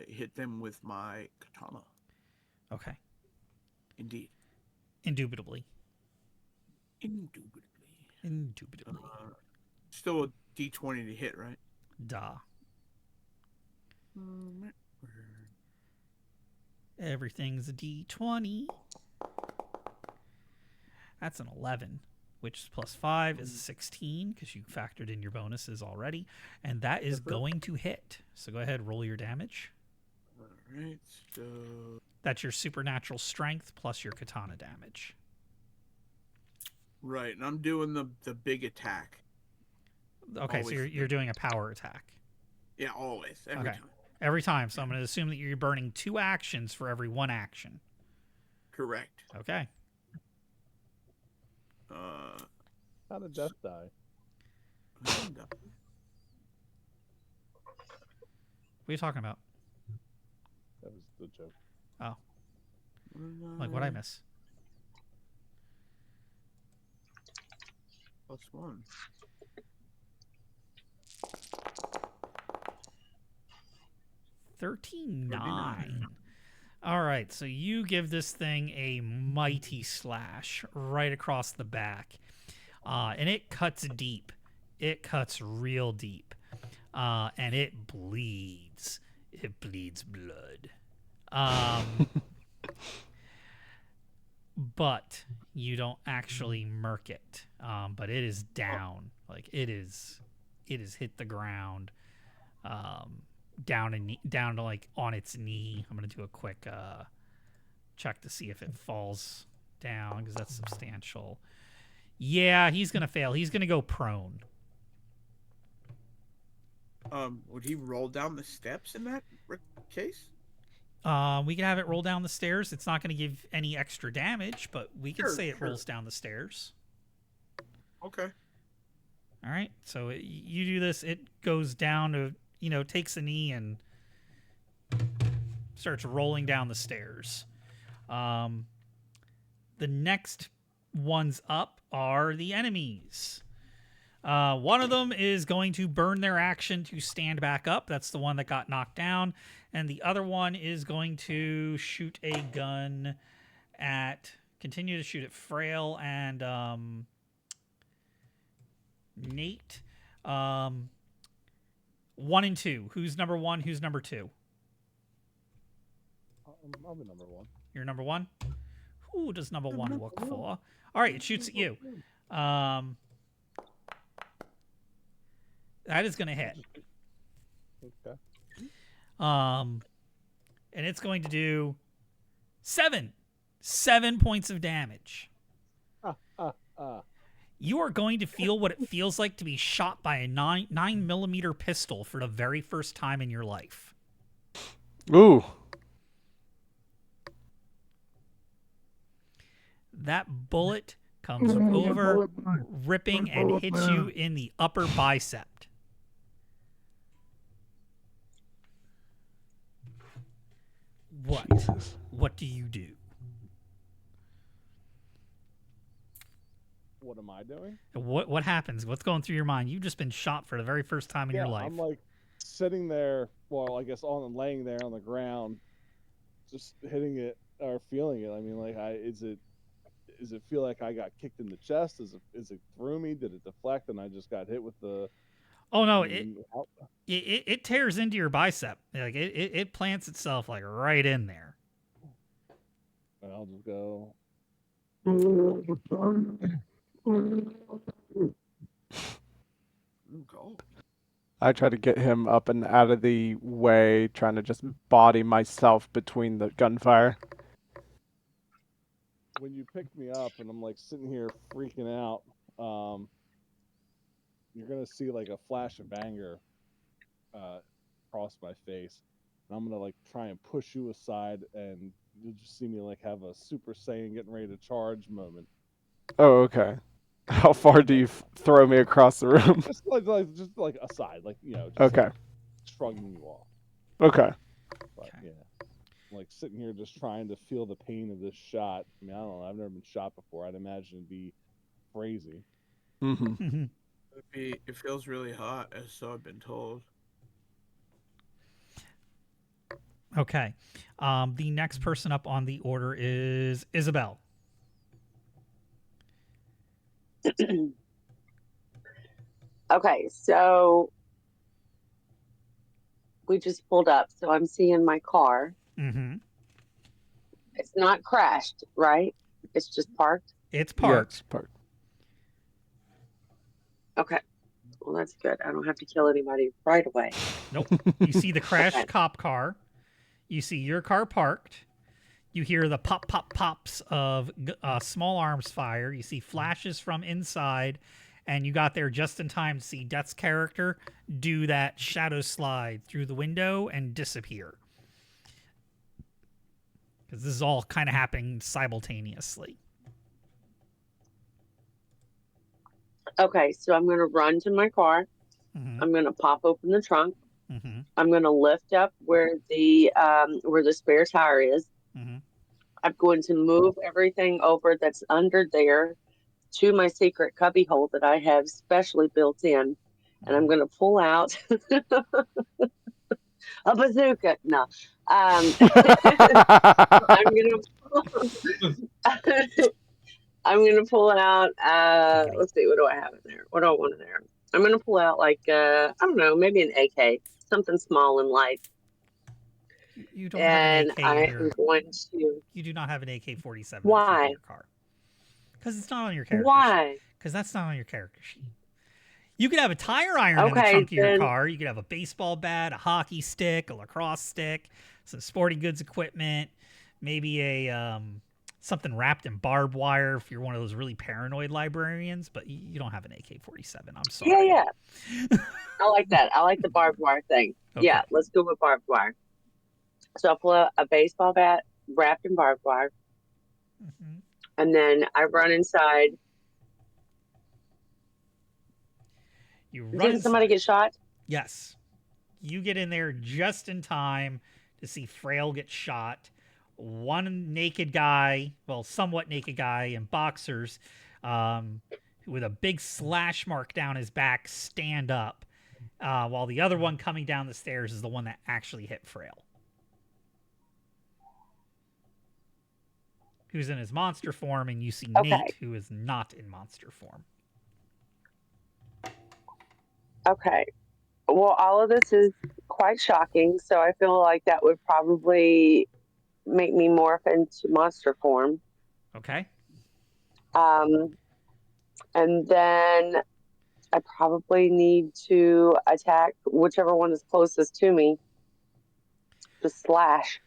hit them with my katana. Okay. Indeed. Indubitably. Indubitably. Still a D20 to hit, right? Duh. Everything's a D20. That's an 11, which +5 is a 16 because you factored in your bonuses already. And that is going to hit. So go ahead, roll your damage. All right, so... That's your supernatural strength plus your katana damage. Right, and I'm doing the big attack. Okay, always. So you're doing a power attack. Yeah, always. Every time. Every time. So I'm going to assume that you're burning 2 actions for every 1 action. Correct. Okay. How did Death die? What are you talking about? That was the joke. Oh. Like, what'd I miss? +1. $39. All right, so you give this thing a mighty slash right across the back. And it cuts deep. It cuts real deep. And it bleeds. It bleeds blood. But you don't actually murk it. But it is down. Like it is hit the ground. Down to like on its knee. I'm gonna do a quick check to see if it falls down because that's substantial. Yeah, he's gonna fail. He's gonna go prone. Would he roll down the steps in that case? We can have it roll down the stairs. It's not going to give any extra damage, but we can say it rolls down the stairs. Okay. All right. So you do this. It goes down to, takes a knee and starts rolling down the stairs. The next ones up are the enemies. One of them is going to burn their action to stand back up. That's the one that got knocked down. And the other one is going to shoot a gun continue to shoot at Frail and Nate. 1 and 2. Who's number 1? Who's number 2? I'll be number 1. You're number 1? Who does number 1 look for? All right, it shoots at you. That is going to hit. Okay. And it's going to do 7 points of damage. You are going to feel what it feels like to be shot by a 9mm pistol for the very first time in your life. Ooh. That bullet comes over, ripping, and hits you in the upper bicep. What? Jesus. What do you do? What am I doing? What happens? What's going through your mind? You've just been shot for the very first time in your life. I'm like sitting there, well, I guess laying there on the ground, just hitting it or feeling it. I mean, like, does it feel like I got kicked in the chest? Is it through me? Did it deflect and I just got hit with the? Oh no! It tears into your bicep. Like it plants itself like right in there. And I'll just go. Go. I try to get him up and out of the way, trying to just body myself between the gunfire. When you picked me up and I'm like sitting here freaking out, you're gonna see like a flash of anger across my face, and I'm gonna like try and push you aside, and you'll just see me like have a Super Saiyan getting ready to charge moment. Oh, okay. How far do you throw me across the room? Just like aside, like just Okay. like shrugging you off. Okay. But Okay. yeah, like sitting here just trying to feel the pain of this shot. I mean, I don't know. I've never been shot before. I'd imagine it'd be crazy. Mm-hmm. It feels really hot, as so I've been told. Okay. The next person up on the order is Isabel. Okay, so we just pulled up, so I'm seeing my car. Mm-hmm. It's not crashed, right? It's just parked. It's Yeah, parked. it's parked. Okay. Well, that's good. I don't have to kill anybody right away. Nope. You see the crashed Okay. cop car. You see your car parked. You hear the pop, pop, pops of small arms fire. You see flashes from inside. And you got there just in time to see Death's character do that shadow slide through the window and disappear. Because this is all kind of happening simultaneously. Okay, so I'm going to run to my car. Mm-hmm. I'm going to pop open the trunk. Mm-hmm. I'm going to lift up where the spare tire is. Mm-hmm. I'm going to move everything over that's under there to my secret cubby hole that I have specially built in. And I'm going to pull out a bazooka. No. I'm going to pull out, let's see, what do I have in there? What do I want in there? I'm going to pull out like, I don't know, maybe an AK, something small and light. You don't have an AK I here. am going to. You do not have an AK-47 Why? in your car. Because it's not on your character sheet. Why? Because that's not on your character sheet. You could have a tire iron in the Okay, trunk of your then- car. You could have a baseball bat, a hockey stick, a lacrosse stick, some sporting goods equipment, maybe a something wrapped in barbed wire if you're one of those really paranoid librarians. But you don't have an AK-47. I'm sorry. Yeah. I like that. I like the barbed wire thing. Okay. Yeah, let's go with barbed wire. So I'll pull out a baseball bat wrapped in barbed wire. Mhm. And then I run inside. You run Didn't somebody inside. get shot? Yes. You get in there just in time to see Frail get shot. One naked guy, well, somewhat naked guy in boxers, with a big slash mark down his back stand up, while the other one coming down the stairs is the one that actually hit Frail, who's in his monster form, and you see Okay. Nate, who is not in monster form. Okay. Well, all of this is quite shocking, so I feel like that would probably make me morph into monster form. Okay. And then I probably need to attack whichever one is closest to me. Just slash.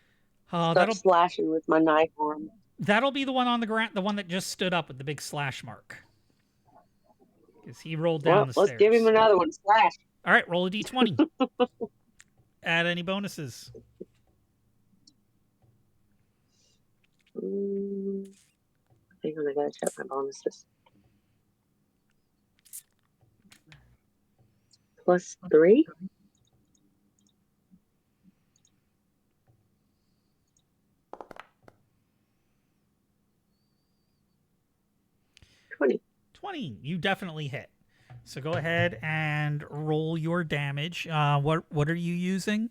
Start slashing with my knife arm. That'll be the one on the ground, the one that just stood up with the big slash mark. Because he rolled down the stairs. Let's give him another one. Slash. All right, roll a d20. Add any bonuses. Hang on, I gotta check my bonuses. +3. $20. You definitely hit. So go ahead and roll your damage. What are you using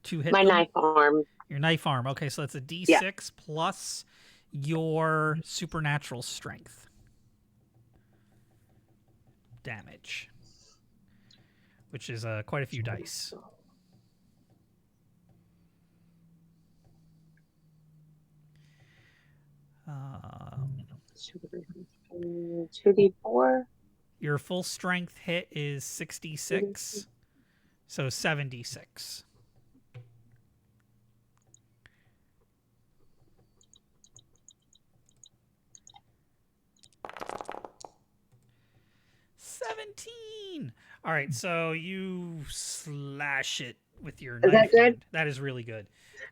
to hit my them? knife arm? Your knife arm. Okay, so that's a d6 plus your supernatural strength damage, which is quite a few dice. Um, 2d4. Your full strength hit is 66, so 76. All right, so you slash it with your knife. Is that good? hand. That is really good.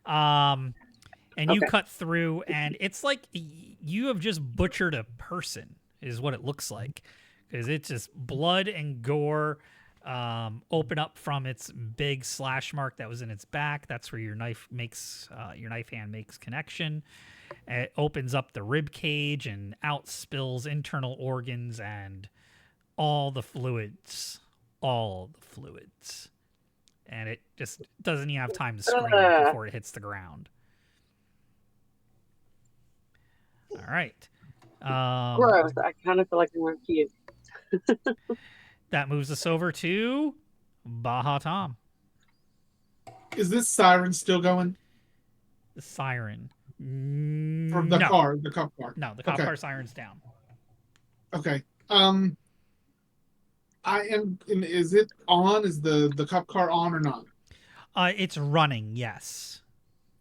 And you cut through, and it's like you have just butchered a person, is what it looks like, because it's just blood and gore open up from its big slash mark that was in its back. That's where your knife hand makes connection. It opens up the rib cage and out spills internal organs and all the fluids. And it just doesn't even have time to scream before it hits the ground. All right. Gross. I kind of feel like I want to puke. That moves us over to Baja Tom. Is this siren still going? The siren. From the car, the cop car. No, the cop car siren's down. Okay. Is it on? Is the cop car on or not? It's running, yes.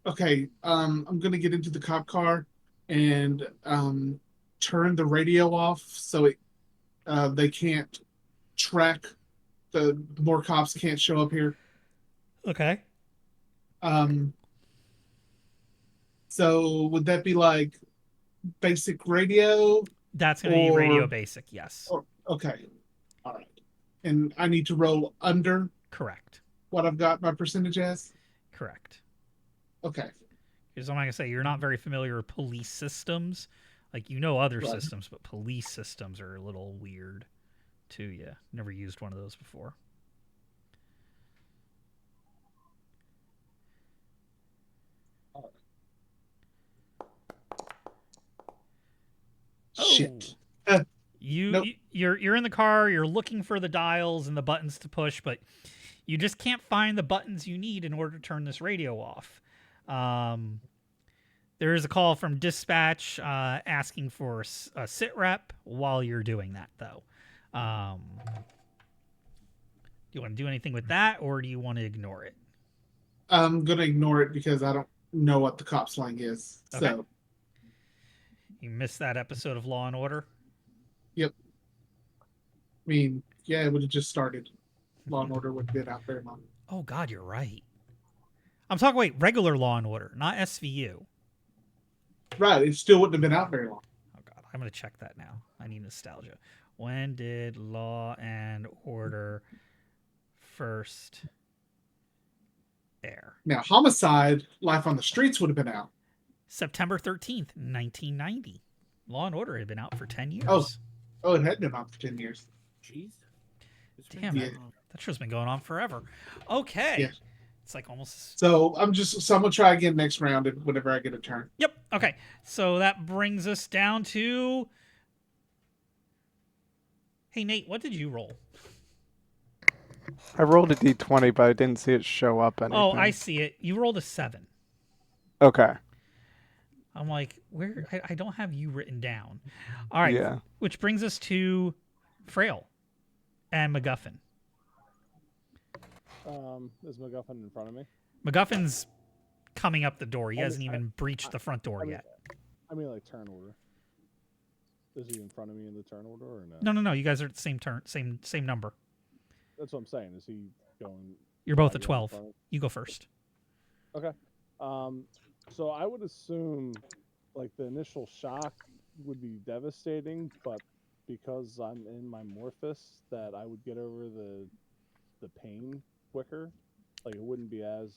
Okay. I'm gonna get into the cop car and turn the radio off so they can't track the more cops can't show up here. Okay. So would that be like basic radio? That's going to be radio basic, yes. Okay. All right. And I need to roll under? Correct. What I've got my percentage as? Correct. Okay. Because I'm not going to say you're not very familiar with police systems. Like, you know other systems, but police systems are a little weird to you. Never used one of those before. Shit. You're in the car, you're looking for the dials and the buttons to push, but you just can't find the buttons you need in order to turn this radio off. There is a call from dispatch asking for a sit rep while you're doing that, though. Do you want to do anything with that, or do you want to ignore it? I'm going to ignore it because I don't know what the cop slang is. Okay. So you missed that episode of Law and Order? Yep. I mean, yeah, it would have just started. Law and Order would have been out very long. Oh, God, you're right. I'm talking, regular Law and Order, not SVU. Right, it still wouldn't have been out very long. Oh, God, I'm going to check that now. I need nostalgia. When did Law and Order first air? Now, Homicide, Life on the Streets would have been out. September 13th, 1990. Law and Order had been out for 10 years. Oh, it had been on for 10 years. Jeez. It's been Damn, that Yeah. long. that show's been going on forever. Okay. Yeah. It's like almost. So I'm gonna try again next round whenever I get a turn. Yep. Okay. So that brings us down to. Hey, Nate, what did you roll? I rolled a d20, but I didn't see it show up anything. Oh, I see it. You rolled a 7. Okay. I'm like, where? I don't have you written down. All right. Yeah. Which brings us to Frail and MacGuffin. Is MacGuffin in front of me? MacGuffin's coming up the door. He I mean, hasn't even breached the front door yet. I mean, like turn order. Is he in front of me in the turn order or no? No. You guys are at the same turn, same number. That's what I'm saying. Is he going? You're both I at go in 12. front of- You go first. Okay. So I would assume, like the initial shock would be devastating, but because I'm in my Morphus, that I would get over the pain quicker. Like it wouldn't be as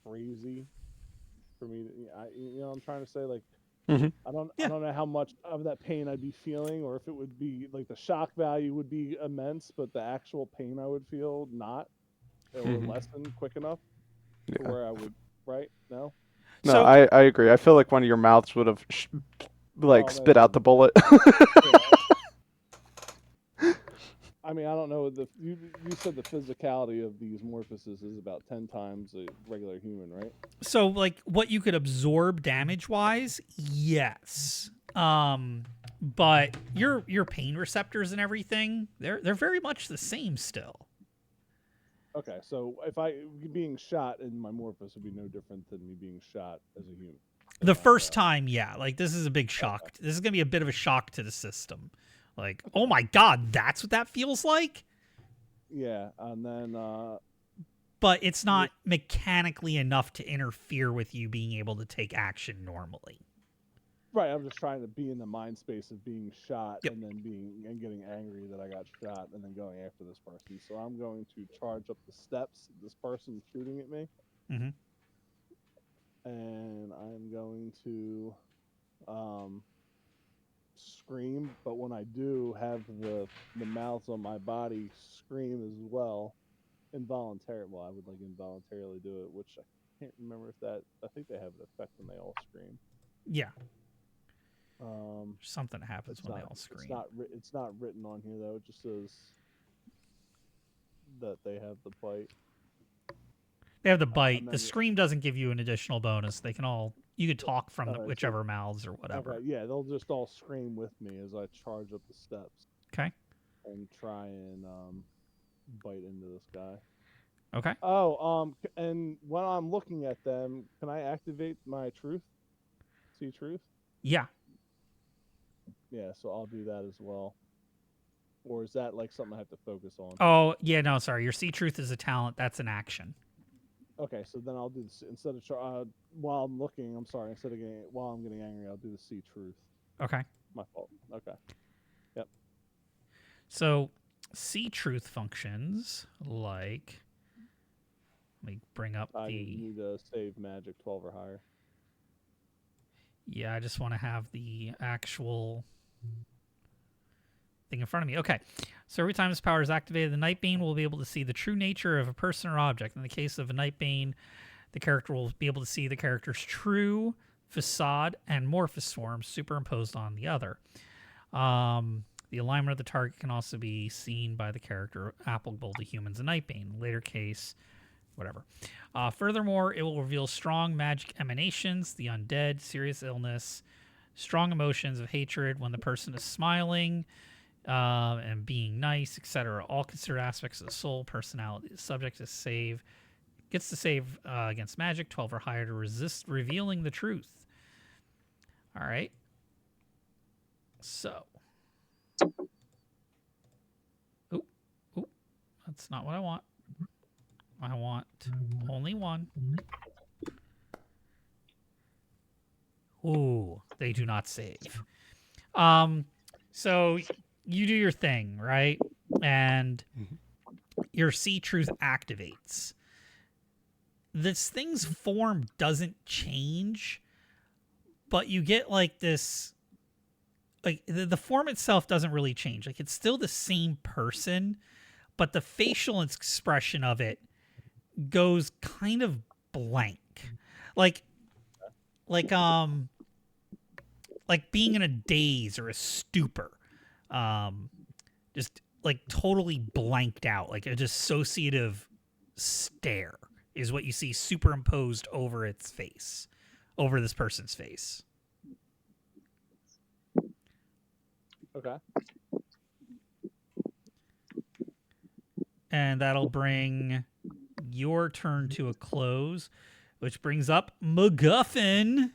crazy for me. You know what I'm trying to say? Like Mhm. I don't Yeah. know how much of that pain I'd be feeling, or if it would be like the shock value would be immense, but the actual pain I would feel not, or Mhm. lessen quick enough to Yeah. where I would. Right? No. No, So- I agree. I feel like one of your mouths would have spit out the bullet. I mean, I don't know. You said the physicality of these Morphuses is about 10 times a regular human, right? So, like, what you could absorb damage-wise, yes. But your pain receptors and everything, they're very much the same still. Okay, so if being shot in my Morphus would be no different than me being shot as a human. The first time, yeah. Like, this is a big shock. This is going to be a bit of a shock to the system. Like, oh my god, that's what that feels like? Yeah, and then But it's not mechanically enough to interfere with you being able to take action normally. right, I'm just trying to be in the mind space of being shot Yep. and then getting angry that I got shot and then going after this person. So I'm going to charge up the steps. This person's shooting at me. Mhm. And I'm going to scream, but when I do, have the mouths on my body scream as well. Involuntarily, well, I would like involuntarily do it, which I can't remember if that. I think they have an effect when they all scream. Yeah. Um, Something happens it's when they not. all scream. It's not written on here though. It just says that they have the bite. They have the bite. then The scream doesn't give you an additional bonus. They can all. You could talk from Alright, so- whichever mouths or whatever. Okay, yeah, they'll just all scream with me as I charge up the steps Okay. and try and bite into this guy. Okay. Oh, and when I'm looking at them, can I activate my truth? See truth? Yeah. Yeah, so I'll do that as well. Or is that like something I have to focus on? Oh, yeah, no, sorry. Your see truth is a talent. That's an action. Okay, so then I'll do this instead of while I'm looking. I'm sorry. Instead of while I'm getting angry, I'll do the see truth. Okay. My fault. Okay. So, see truth functions like. Let me bring up I the. need to save magic 12 or higher. Yeah, I just want to have the actual thing in front of me. Okay. So every time this power is activated, the Nightbane will be able to see the true nature of a person or object. In the case of a Nightbane, the character will be able to see the character's true facade and Morphous form superimposed on the other. The alignment of the target can also be seen by the character applicable to humans and Nightbane. Later case, whatever. Furthermore, it will reveal strong magic emanations, the undead, serious illness, strong emotions of hatred when the person is smiling and being nice, etc. All considered aspects of the soul, personality. The subject gets to save against magic 12 or higher to resist revealing the truth. All right. So. Oop, that's not what I want. I want only one. Ooh, they do not save. So you do your thing, right? And your see truth activates. This thing's form doesn't change, but you get like this like the form itself doesn't really change. Like it's still the same person, but the facial expression of it goes kind of blank. Like like um like being in a daze or a stupor. Just like totally blanked out, like a dissociative stare is what you see superimposed over its face, over this person's face. Okay. And that'll bring your turn to a close, which brings up MacGuffin.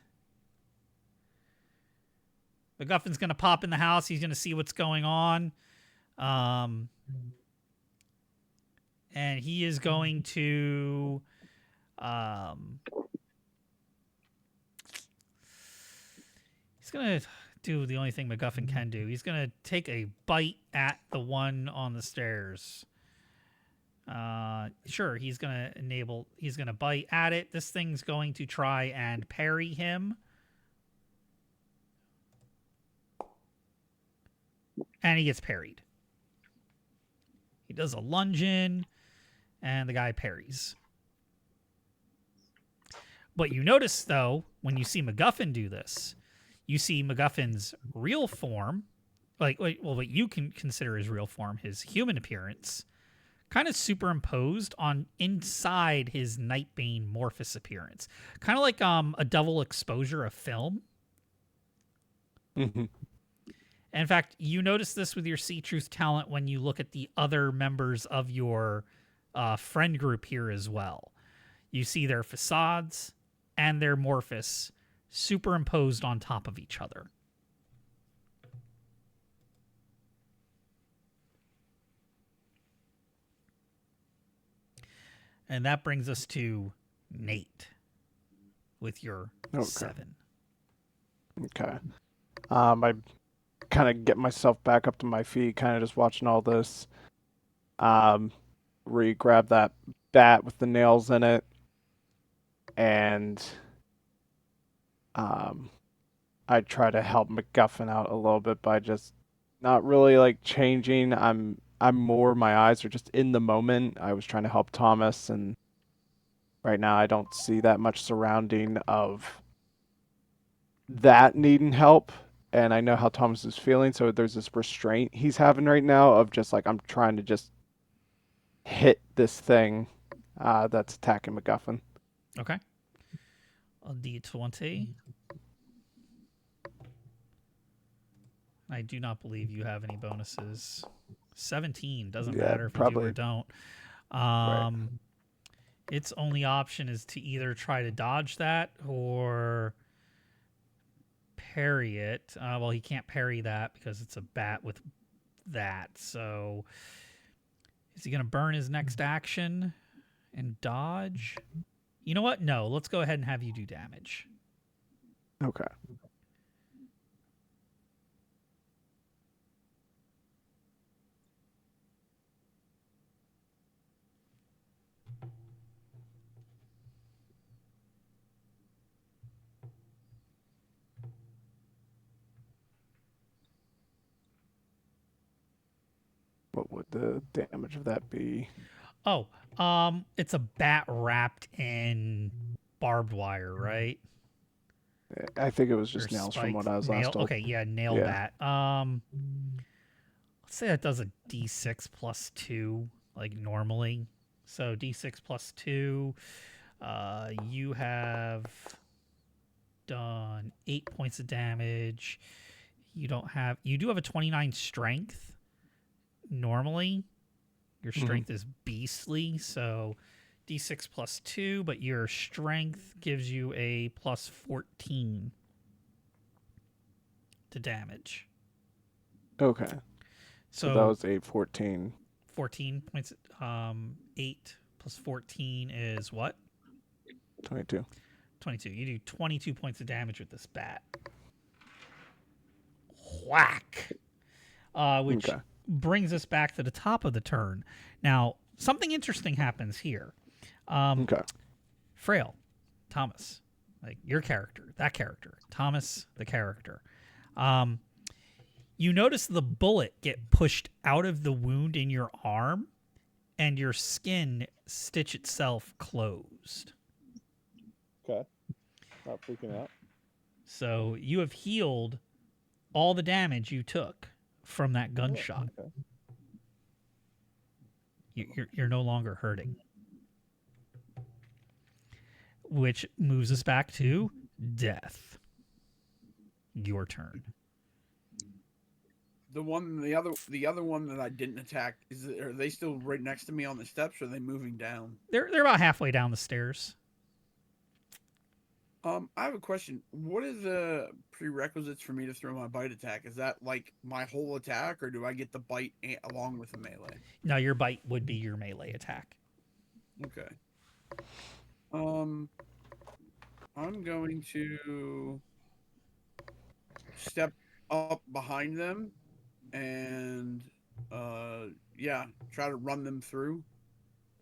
MacGuffin's going to pop in the house. He's going to see what's going on. And he is going to he's going to do the only thing MacGuffin can do. He's going to take a bite at the one on the stairs. Sure, he's going to bite at it. This thing's going to try and parry him. And he gets parried. He does a lunge in, and the guy parries. But you notice, though, when you see MacGuffin do this, you see MacGuffin's real form, what you can consider his real form, his human appearance, kind of superimposed on inside his Nightbane Morphous appearance. Kind of like a double exposure of film. Mm-hmm. In fact, you notice this with your See Truth talent when you look at the other members of your friend group here as well. You see their facades and their Morphous superimposed on top of each other. And that brings us to Nate with your 7. Okay. I kind of get myself back up to my feet, kind of just watching all this. Grab that bat with the nails in it, and I try to help MacGuffin out a little bit by just not really like changing. I'm more, my eyes are just in the moment. I was trying to help Thomas, and right now I don't see that much surrounding of that needing help. And I know how Thomas is feeling, so there's this restraint he's having right now of just like, I'm trying to just hit this thing that's attacking MacGuffin. Okay. A D20. I do not believe you have any bonuses. 17. Doesn't matter if probably. you do or don't. Right. Its only option is to either try to dodge that or parry it. Well, he can't parry that because it's a bat with that. So is he going to burn his next action and dodge? You know what? No, let's go ahead and have you do damage. Okay. What would the damage of that be? Oh, it's a bat wrapped in barbed wire, right? I think it was just Or nails spiked from what I was nail. last told. Okay, yeah, nail bat. Let's say that does a D6 plus 2, like normally. So D6 plus 2. You have done 8 points of damage. You do have a 29 strength. Normally, your strength is beastly, so D6 plus 2, but your strength gives you a plus 14 to damage. Okay. So that was 8, 14. 14 points. 8 plus 14 is what? 22. 22. You do 22 points of damage with this bat. Whack! Which brings us back to the top of the turn. Now, something interesting happens here. Frail, Thomas, like your character, that character, Thomas, the character. You notice the bullet get pushed out of the wound in your arm, and your skin stitch itself closed. Okay. Not freaking out. So you have healed all the damage you took from that gunshot. Okay. You're no longer hurting. Which moves us back to death. Your turn. The other one that I didn't attack, are they still right next to me on the steps, or are they moving down? They're about halfway down the stairs. I have a question. What are the prerequisites for me to throw my bite attack? Is that like my whole attack, or do I get the bite along with the melee? No, your bite would be your melee attack. Okay. I'm going to step up behind them and try to run them through.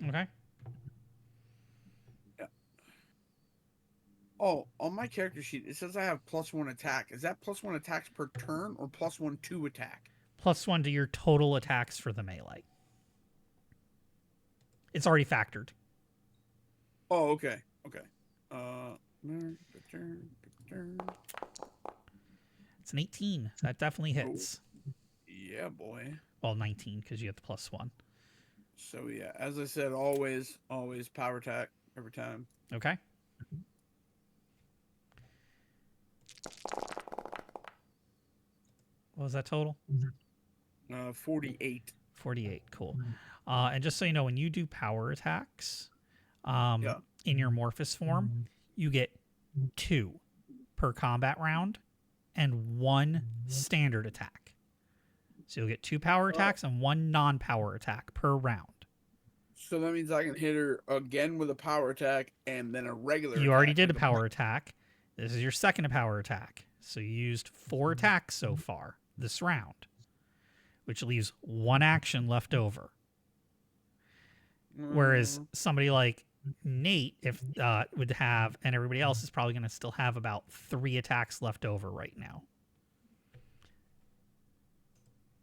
Okay. Yeah. Oh, on my character sheet it says I have +1 attack. Is that +1 attacks per turn or +1 to attack? +1 to your total attacks for the melee. It's already factored. Oh, okay. Okay. It's an 18. That definitely hits. Yeah, boy. Well, 19 because you have the +1. So yeah, as I said, always power attack every time. Okay. What was that total? 48. 48. Cool. And just so you know, when you do power attacks, in your Morphous form, you get 2 per combat round and 1 standard attack. So you'll get 2 power attacks and 1 non-power attack per round. So that means I can hit her again with a power attack and then a regular You already did a power attack. This is your second power attack. So you used 4 attacks so far this round, which leaves 1 action left over. Whereas somebody like Nate, would have, and everybody else is probably going to still have about 3 attacks left over right now.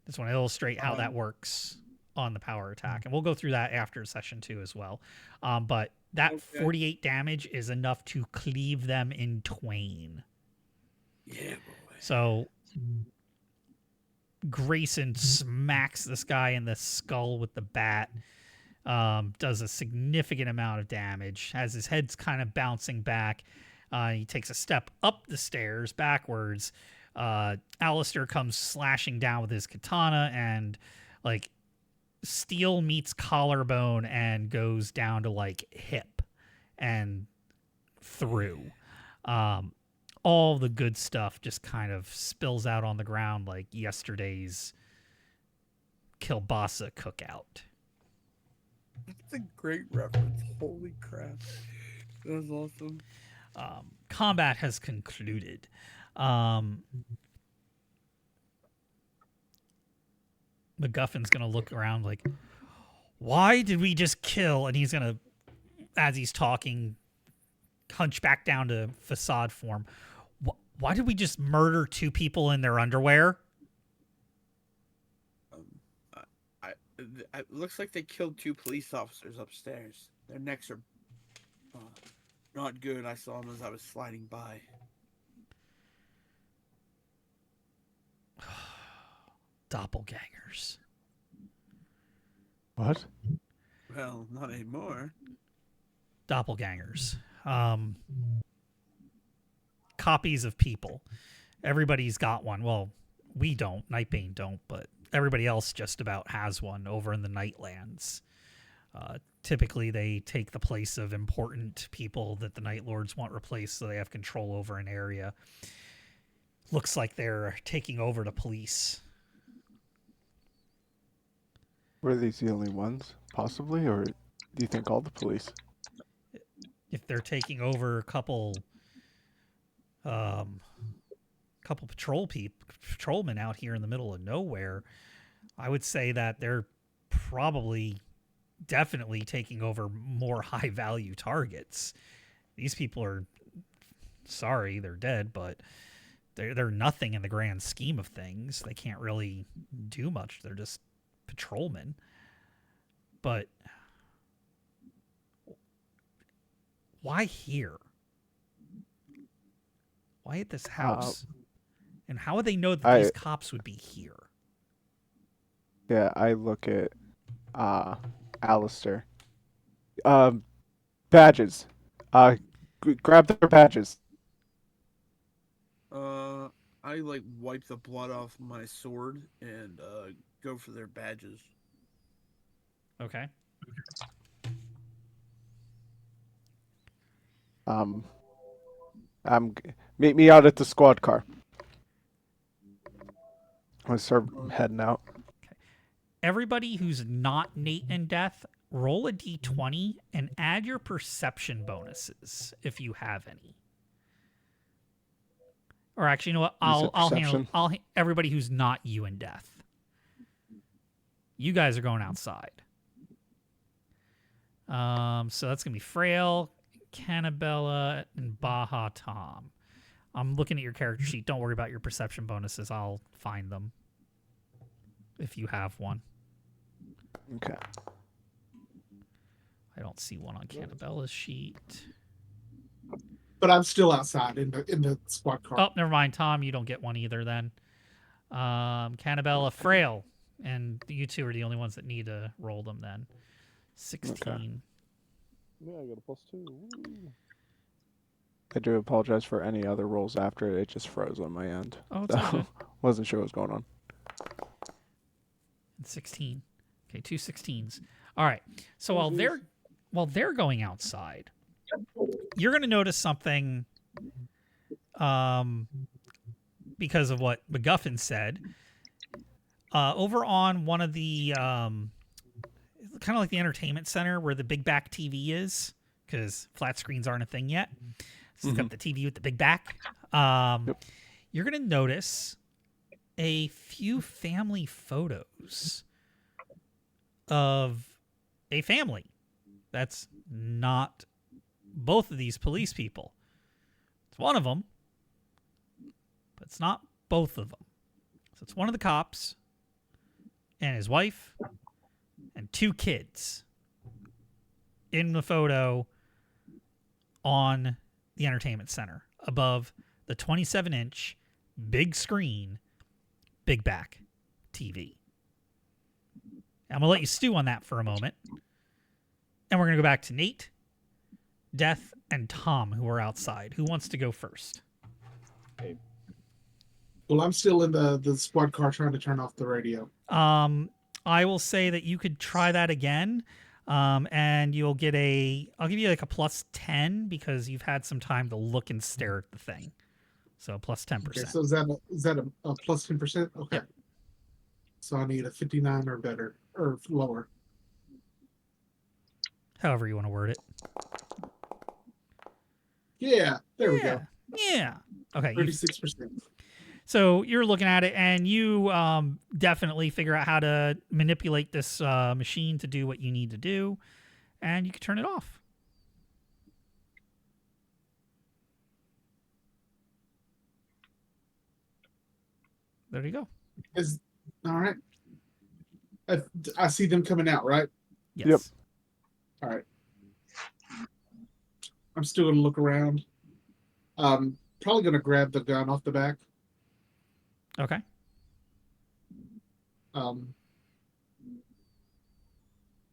Just want to illustrate how that works on the power attack, and we'll go through that after session 2 as well. But that 48 damage is enough to cleave them in twain. Yeah, boy. So Grayson smacks this guy in the skull with the bat. Does a significant amount of damage as his head's kind of bouncing back. He takes a step up the stairs backwards. Alistair comes slashing down with his katana, and like steel meets collarbone and goes down to like hip and through. All the good stuff just kind of spills out on the ground like yesterday's kielbasa cookout. That's a great reference. Holy crap. That was awesome. Combat has concluded. MacGuffin's going to look around like, why did we just kill? And he's going to, as he's talking, hunch back down to facade form. Why did we just murder 2 people in their underwear? It looks like they killed 2 police officers upstairs. Their necks are not good. I saw them as I was sliding by. Doppelgangers. What? Well, not anymore. Doppelgangers. Copies of people. Everybody's got one. Well, we don't. Nightbane don't, but everybody else just about has one over in the Nightlands. Typically, they take the place of important people that the Night Lords want replaced, so they have control over an area. Looks like they're taking over the police. Were these the only ones, possibly, or do you think all the police? If they're taking over a couple patrolmen out here in the middle of nowhere, I would say that they're probably definitely taking over more high value targets. These people are sorry, they're dead, but they're nothing in the grand scheme of things. They can't really do much. They're just patrolmen. But why here? Why at this house? And how would they know that these cops would be here? Yeah, I look at Alistair. Badges. Grab their badges. I like wipe the blood off my sword and go for their badges. Okay. Meet me out at the squad car. I'm gonna start heading out. Okay. Everybody who's not Nate and Death, roll a d20 and add your perception bonuses if you have any. Or actually, you know what? I'll handle. Everybody who's not you and Death. You guys are going outside. So that's gonna be Frail, Cannabella, and Baja Tom. I'm looking at your character sheet. Don't worry about your perception bonuses. I'll find them if you have one. Okay. I don't see one on Cannabella's sheet. But I'm still outside in the squad car. Oh, never mind, Tom. You don't get one either then. Cannabella, Frail, and you two are the only ones that need to roll them then. 16. Okay. Yeah, I got a +2. Woo. I do apologize for any other rolls after it. It just froze on my end. Oh, it's all good. Wasn't sure what was going on. 16. Okay, 2 16s. All right. So while they're going outside, you're going to notice something because of what MacGuffin said. Over on one of the kind of like the entertainment center where the big back TV is, because flat screens aren't a thing yet. So it's got the TV with the big back. You're going to notice a few family photos of a family that's not both of these police people. It's one of them, but it's not both of them. So it's one of the cops and his wife and 2 kids in the photo on the entertainment center above the 27-inch big screen, big back TV. I'm going to let you stew on that for a moment. And we're going to go back to Nate, Death, and Tom, who are outside. Who wants to go first? Well, I'm still in the squad car trying to turn off the radio. I will say that you could try that again. And you'll get I'll give you like a +10 because you've had some time to look and stare at the thing. So +10%. Okay, so is that a +10%? Okay. Yep. So I need a 59 or better, or lower. However you want to word it. Yeah, there we go. Yeah. Okay. 36%. So you're looking at it, and you definitely figure out how to manipulate this machine to do what you need to do, and you can turn it off. There you go. All right. I see them coming out, right? Yes. Yep. All right. I'm still going to look around. Probably going to grab the gun off the back. Okay.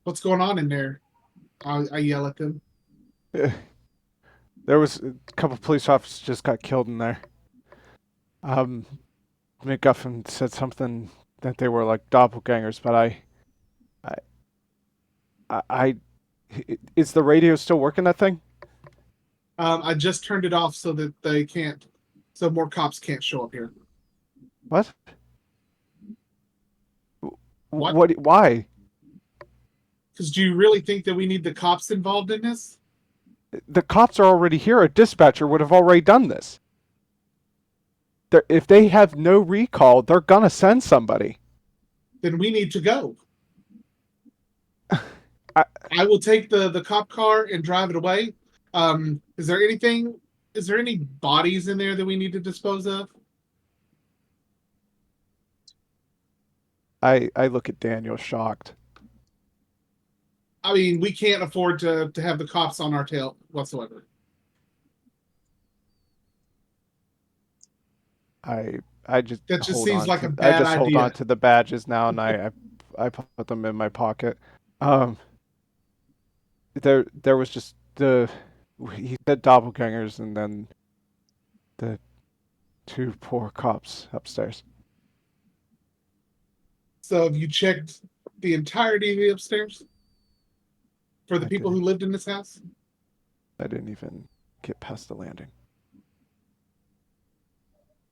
What's going on in there? I yell at them. There was a couple of police officers just got killed in there. MacGuffin said something that they were like doppelgangers, but I is the radio still working, that thing? I just turned it off so that so more cops can't show up here. What? What? Why? Because do you really think that we need the cops involved in this? The cops are already here. A dispatcher would have already done this. If they have no recall, they're gonna send somebody. Then we need to go. I will take the cop car and drive it away. Is there any bodies in there that we need to dispose of? I look at Daniel shocked. I mean, we can't afford to have the cops on our tail whatsoever. I just That just hold seems on like a to I bad just hold on idea. to the badges now, and I put them in my pocket. Um, there was just the he said doppelgangers, and then the two poor cops upstairs. So have you checked the entirety of the upstairs for the I people who didn't lived in this house? I didn't even get past the landing.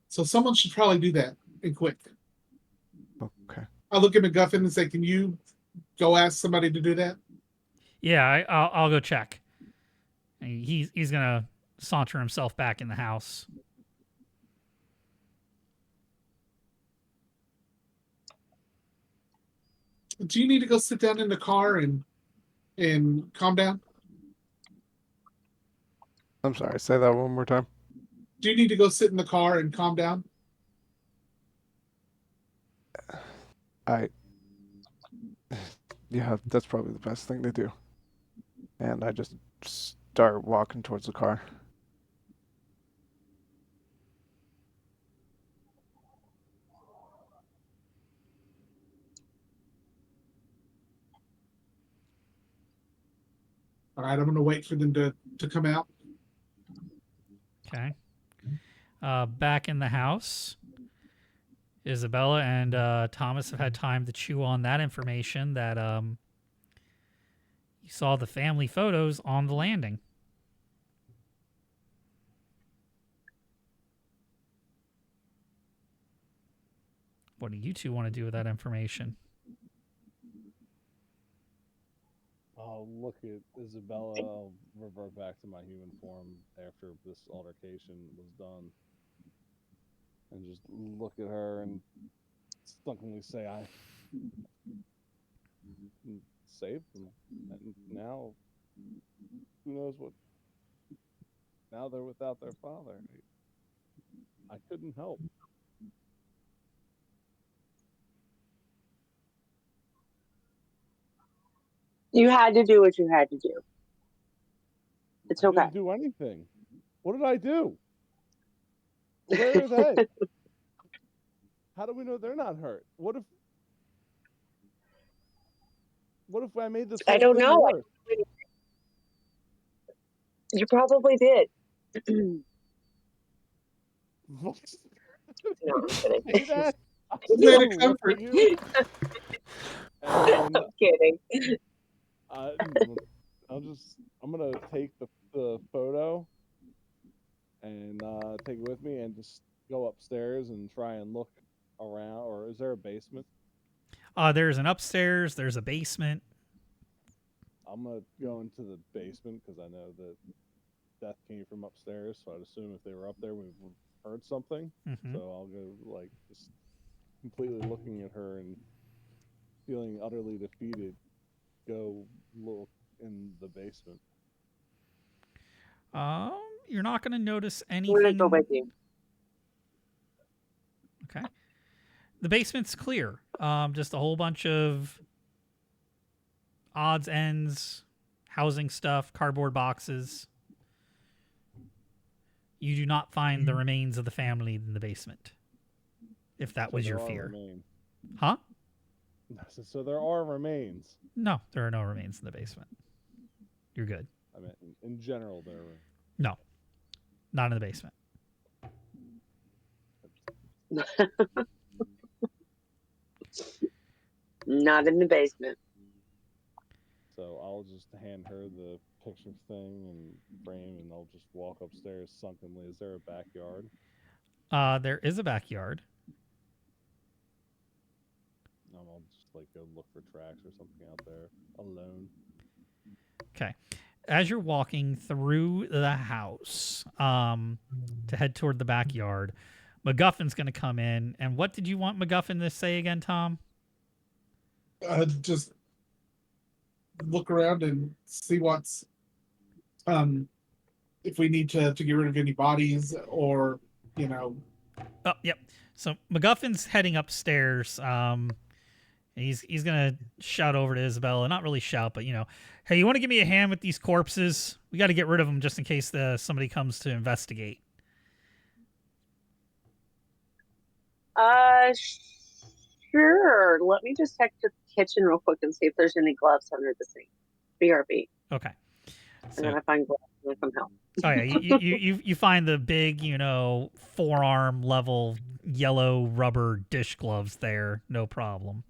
So someone should probably do that and quick. Okay. I look at McGuffin and say, "Can you go ask somebody to do that?" Yeah, I'll go check. And he's gonna saunter himself back in the house. Do you need to go sit down in the car and calm down? I'm sorry. Say that one more time. Do you need to go sit in the car and calm down? I Yeah, that's probably the best thing to do. And I just start walking towards the car. All right, I'm going to wait for them to come out. Okay. Back in the house, Isabella and Thomas have had time to chew on that information that you saw the family photos on the landing. What do you two want to do with that information? I'll look at Isabella. I'll revert back to my human form after this altercation was done, and just look at her and stunningly say, "I saved them, and now who knows what? Now they're without their father. I couldn't help." You had to do what you had to do. It's I okay. didn't do anything. What did I do? Where are they? How do we know they're not hurt? What if I made this I whole don't thing know. worse? You probably did. No, I'm Say kidding. that. I'm Way to still looking comfort. at you. And I'm kidding. I, I'm gonna take the photo and take it with me and just go upstairs and try and look around. Or is there a basement? There's an upstairs. There's a basement. I'm gonna go into the basement because I know that death came from upstairs. So I'd assume if they were up there, we heard something. Mm-hmm. So I'll go like just completely looking at her and feeling utterly defeated. Go look in the basement. You're not going to notice I'm gonna go anything. with you. Okay. The basement's clear. Just a whole bunch of odds, ends, housing stuff, cardboard boxes. You do not find the remains of the family in the basement. If that was your fear. Remains. Huh? So there are remains. No, there are no remains in the basement. You're good. I mean, in general, there are. No, not in the basement. Not in the basement. So I'll just hand her the picture thing and frame, and I'll just walk upstairs sunkenly. Is there a backyard? There is a backyard. I'll just like go look for tracks or something out there alone. Okay. As you're walking through the house to head toward the backyard, MacGuffin's going to come in. And what did you want MacGuffin to say again, Tom? Just look around and see what's if we need to get rid of any bodies or Oh, yep. So MacGuffin's heading upstairs He's gonna shout over to Isabella, not really shout, but hey, you want to give me a hand with these corpses? We got to get rid of them just in case somebody comes to investigate. Sure. Let me just check the kitchen real quick and see if there's any gloves under the sink. BRB. Okay. And then I find gloves and I come help. Oh yeah, you find the big, forearm level yellow rubber dish gloves there, no problem.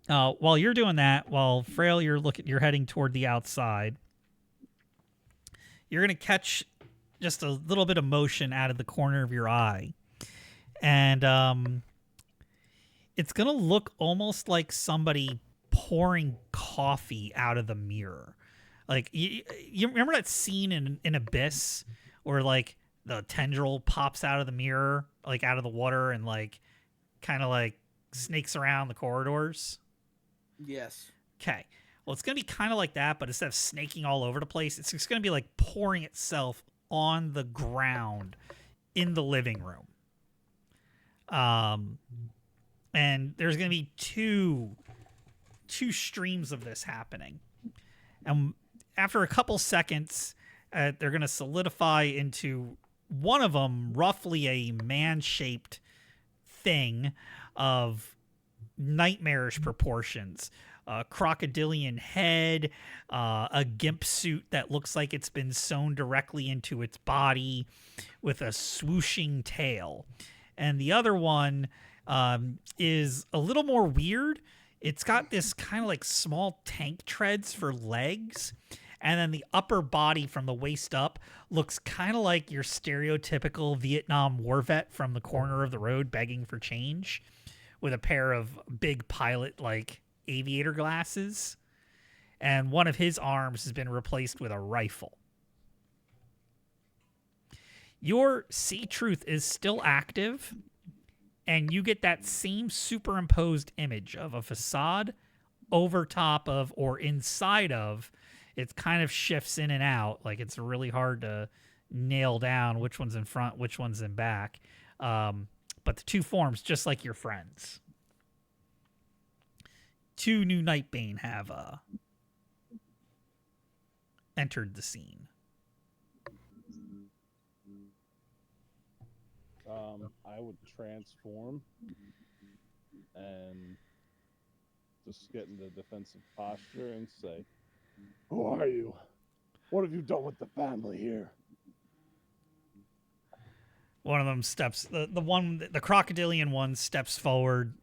While you're doing that, while Frail, you're heading toward the outside. You're gonna catch just a little bit of motion out of the corner of your eye, and it's gonna look almost like somebody pouring coffee out of the mirror. Like you remember that scene in Abyss where like the tendril pops out of the mirror, like out of the water, and like kind of like snakes around the corridors? Yes. Okay. Well, it's going to be kind of like that, but instead of snaking all over the place, it's just going to be like pouring itself on the ground in the living room. And there's going to be two streams of this happening. And after a couple seconds, they're going to solidify into one of them, roughly a man-shaped thing of nightmarish proportions. A crocodilian head, a gimp suit that looks like it's been sewn directly into its body with a swooshing tail. And the other one is a little more weird. It's got this kind of like small tank treads for legs. And then the upper body from the waist up looks kind of like your stereotypical Vietnam war vet from the corner of the road begging for change with a pair of big pilot-like aviator glasses. And one of his arms has been replaced with a rifle. Your See Truth is still active, and you get that same superimposed image of a facade over top of or inside of. It kind of shifts in and out. Like it's really hard to nail down which one's in front, which one's in back. But the two forms, just like your friends. Two new Nightbane have entered the scene. I would transform and just get into defensive posture and say, "Who are you? What have you done with the family here?" One of them steps, the crocodilian one steps forward,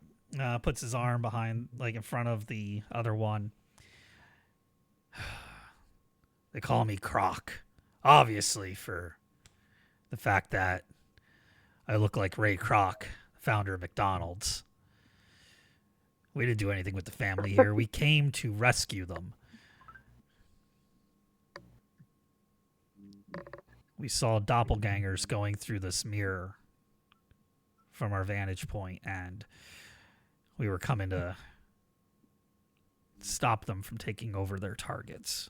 puts his arm behind, like in front of the other one. They call me Croc, obviously for the fact that I look like Ray Kroc, founder of McDonald's. We didn't do anything with the family here. We came to rescue them. We saw doppelgangers going through this mirror from our vantage point, and we were coming to stop them from taking over their targets.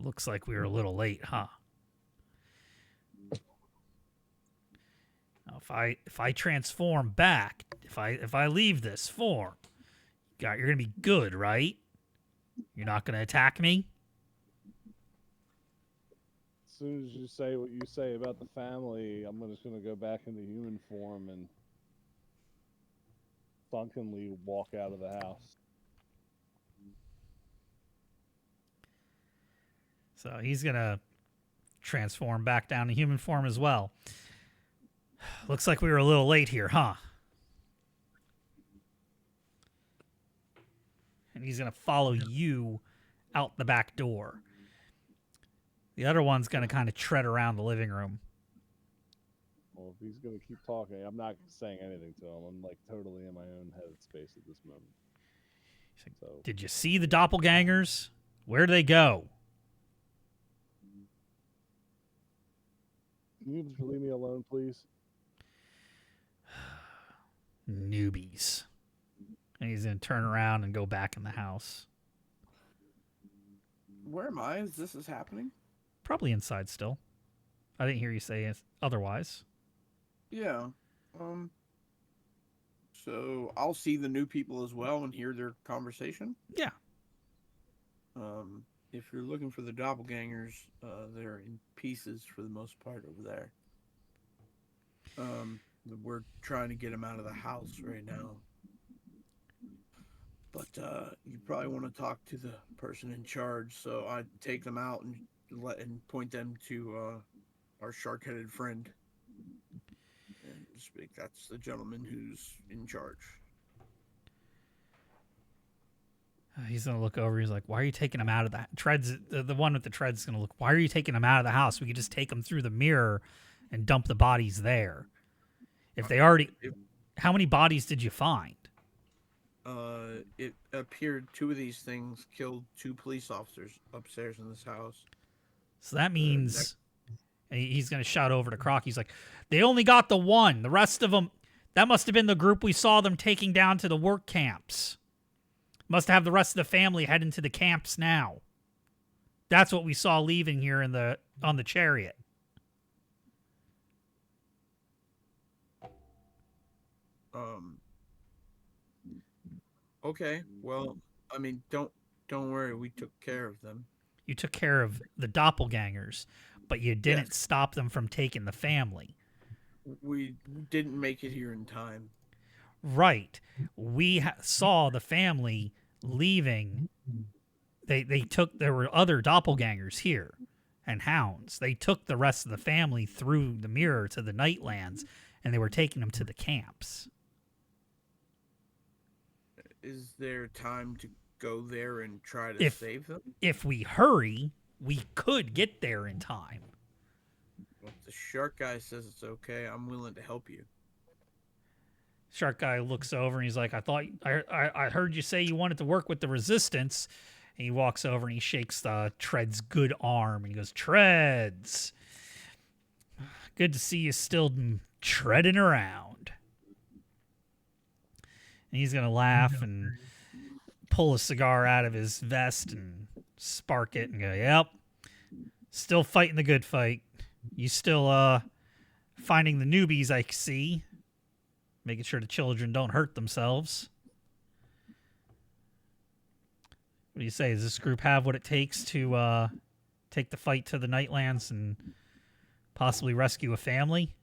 Looks like we were a little late, huh? Now, if I transform back, if I leave this form, you're gonna be good, right? You're not gonna attack me? As soon as you say what you say about the family, I'm just gonna go back into human form and drunkenly walk out of the house. So he's gonna transform back down to human form as well. Looks like we were a little late here, huh? And he's going to follow you out the back door. The other one's going to kind of tread around the living room. Well, if he's going to keep talking, I'm not saying anything to him. I'm like totally in my own head space at this moment. So, did you see the doppelgangers? Where'd they go? Can you just leave me alone, please? Newbies. And he's going to turn around and go back in the house. Where am I as this is happening? Probably inside still. I didn't hear you say otherwise. Yeah. Um. So I'll see the new people as well and hear their conversation. Yeah. If you're looking for the doppelgangers, they're in pieces for the most part over there. Um, we're trying to get them out of the house right now. But you probably want to talk to the person in charge. So I take them out and point them to our shark-headed friend, and speak. That's the gentleman who's in charge. He's gonna look over. He's like, "Why are you taking him out of that?" Treads, the one with the treads, is gonna look. Why are you taking him out of the house? We could just take them through the mirror and dump the bodies there. If they already, how many bodies did you find? It appeared two of these things killed two police officers upstairs in this house. So that means he's gonna shout over to Croc. He's like, "They only got the one. The rest of them, that must have been the group we saw them taking down to the work camps. Must have the rest of the family heading to the camps now. That's what we saw leaving here on the chariot." Okay. Well, I mean, don't worry. We took care of them. You took care of the doppelgangers, but you didn't stop them from taking the family. We didn't make it here in time. Right. We saw the family leaving. There were other doppelgangers here and hounds. They took the rest of the family through the mirror to the Nightlands, and they were taking them to the camps. Is there time to go there and try to save them? If we hurry, we could get there in time. Well, if the shark guy says it's okay, I'm willing to help you. Shark guy looks over and he's like, I heard you say you wanted to work with the resistance. And he walks over and he shakes Tread's good arm and he goes, "Treads, good to see you still treading around." And he's gonna laugh and pull a cigar out of his vest and spark it and go, "Yep, still fighting the good fight. You still finding the newbies, I see. Making sure the children don't hurt themselves." What do you say? Does this group have what it takes to take the fight to the Nightlands and possibly rescue a family?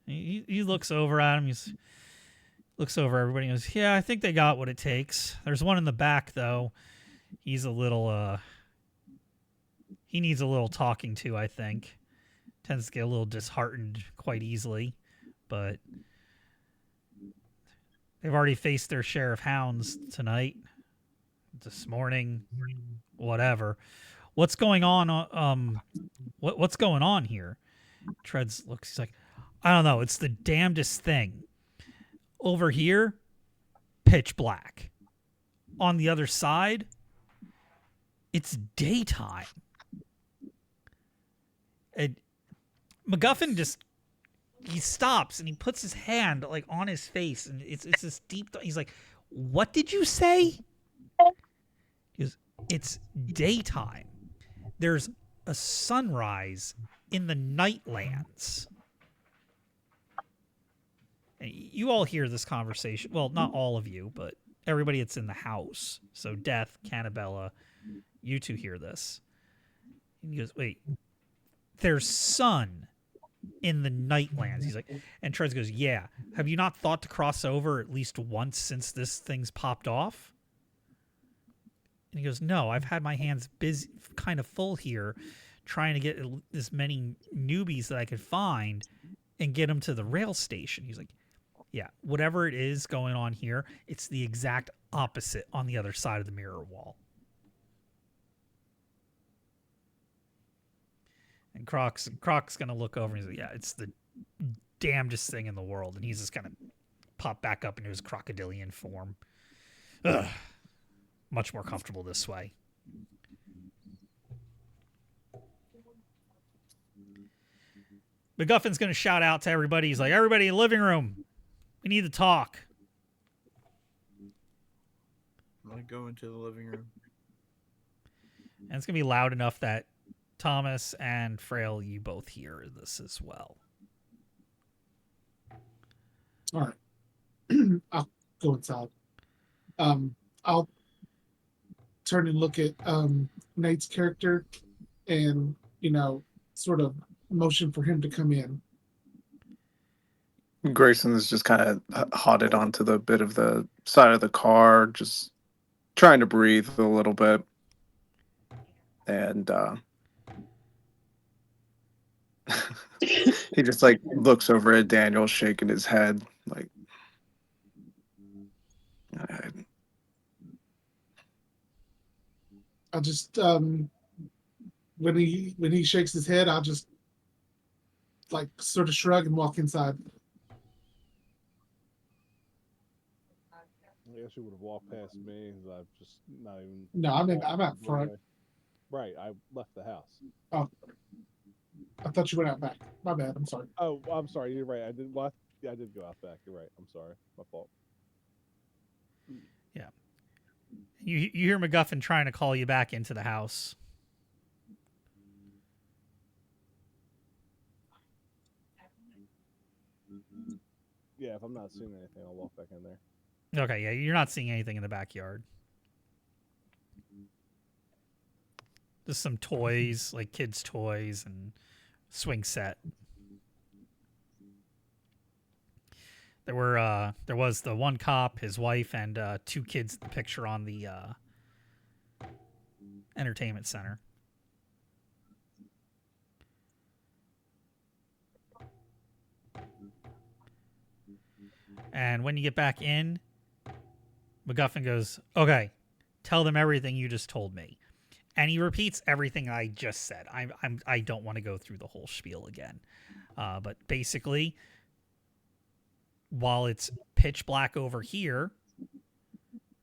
He looks over at him. He looks over at everybody and goes, "Yeah, I think they got what it takes. There's one in the back, though. He's a little, he needs a little talking to, I think. Tends to get a little disheartened quite easily, but they've already faced their share of hounds tonight, this morning, whatever. What's going on? What's going on here?" Treads looks. He's like, "I don't know. It's the damnedest thing. Over here, pitch black. On the other side, it's daytime." And MacGuffin he stops and he puts his hand like on his face and it's this deep. He's like, "What did you say?" He goes, "It's daytime. There's a sunrise in the Nightlands." And you all hear this conversation. Well, not all of you, but everybody that's in the house. So Death, Cannabella, you two hear this. And he goes, "Wait, there's sun in the Nightlands." He's like, and Treads goes, "Yeah. Have you not thought to cross over at least once since this thing's popped off?" And he goes, "No, I've had my hands busy, kind of full here, trying to get as many newbies that I could find and get them to the rail station." He's like, "Yeah, whatever it is going on here, it's the exact opposite on the other side of the mirror wall." And Croc's going to look over and he's like, "Yeah, it's the damnedest thing in the world." And he's just going to pop back up into his crocodilian form. Ugh. Much more comfortable this way. MacGuffin's going to shout out to everybody. He's like, "Everybody in the living room, we need to talk." I go into the living room. And it's going to be loud enough that Thomas and Frail, you both hear this as well. All right. I'll go inside. I'll turn and look at Nate's character and, sort of motion for him to come in. Grayson is just kind of hotted onto the bit of the side of the car, just trying to breathe a little bit. And he just like looks over at Daniel, shaking his head, like, I'll just when he shakes his head, I'll just like sort of shrug and walk inside. I guess you would have walked past me. I've just not even. No, I'm out front. Right, I left the house. Oh, I thought you went out back. My bad. I'm sorry. Oh, I'm sorry. You're right. I did. What? Yeah, I did go out back. You're right. I'm sorry. My fault. Yeah. You hear MacGuffin trying to call you back into the house. Yeah, if I'm not seeing anything, I'll walk back in there. Okay, yeah, you're not seeing anything in the backyard. Just some toys, like kids' toys and swing set. There was the one cop, his wife, and 2 kids in the picture on the entertainment center. And when you get back in, MacGuffin goes, "Okay, tell them everything you just told me." And he repeats everything I just said. I don't want to go through the whole spiel again. But basically, while it's pitch black over here,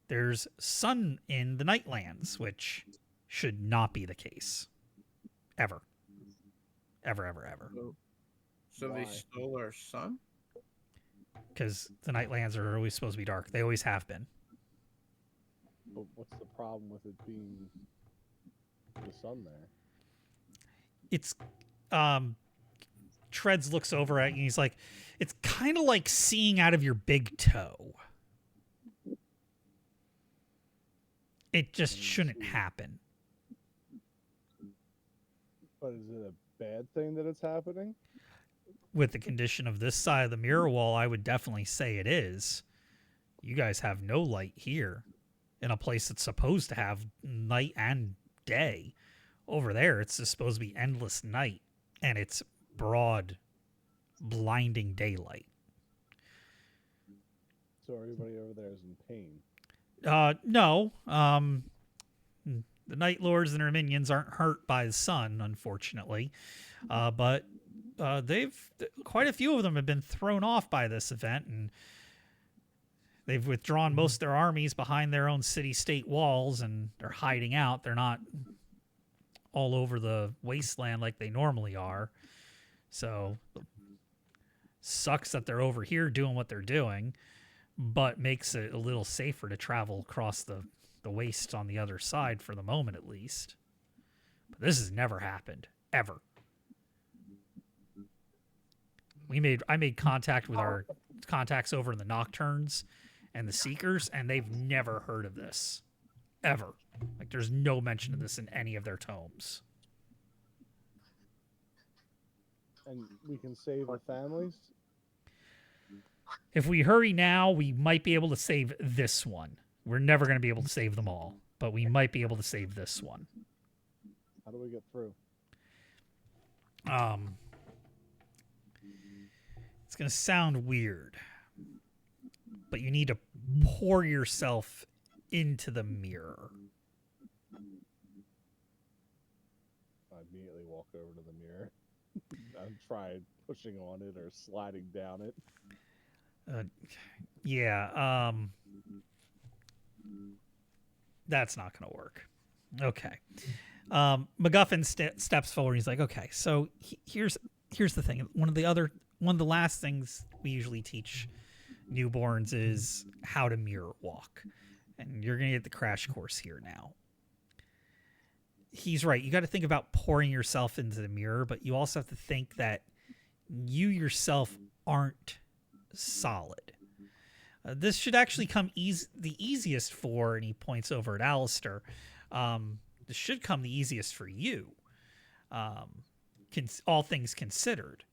there's sun in the Nightlands, which should not be the case. Ever. Ever, ever, ever. So they stole our sun? Because the Nightlands are always supposed to be dark. They always have been. But what's the problem with it being the sun there? It's Treads looks over at you and he's like, it's kind of like seeing out of your big toe. It just shouldn't happen. But is it a bad thing that it's happening? With the condition of this side of the mirror wall, I would definitely say it is. You guys have no light here in a place that's supposed to have night and day. Over there, it's just supposed to be endless night, and it's broad, blinding daylight. So everybody over there is in pain. No. The Night Lords and their minions aren't hurt by the sun, unfortunately. But quite a few of them have been thrown off by this event, and they've withdrawn most of their armies behind their own city-state walls, and they're hiding out. They're not all over the wasteland like they normally are. So sucks that they're over here doing what they're doing, but makes it a little safer to travel across the waste on the other side for the moment, at least. But this has never happened, ever. I made contact with our contacts over in the Nocturnes and the Seekers, and they've never heard of this. Ever. Like, there's no mention of this in any of their tomes. And we can save the families? If we hurry now, we might be able to save this one. We're never going to be able to save them all, but we might be able to save this one. How do we get through? It's going to sound weird, but you need to pour yourself into the mirror. I immediately walk over to the mirror. I've tried pushing on it or sliding down it. That's not going to work. Okay. MacGuffin steps forward. He's like, okay, so here's the thing. One of the last things we usually teach newborns is how to mirror walk. And you're going to get the crash course here now. he's right. You got to think about pouring yourself into the mirror, but you also have to think that you yourself aren't solid. This should actually come the easiest for, and he points over at Alistair. This should come the easiest for you, all things considered,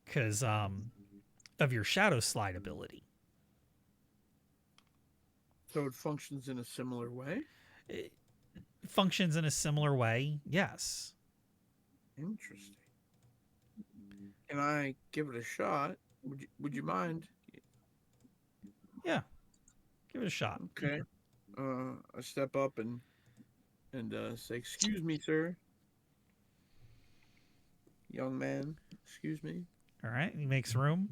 because of your shadow slide ability. So it functions in a similar way? It functions in a similar way, yes. Interesting. Can I give it a shot? Would you mind? Yeah, give it a shot. Okay. I step up and say, "Excuse me, sir. Young man, excuse me." All right, he makes room.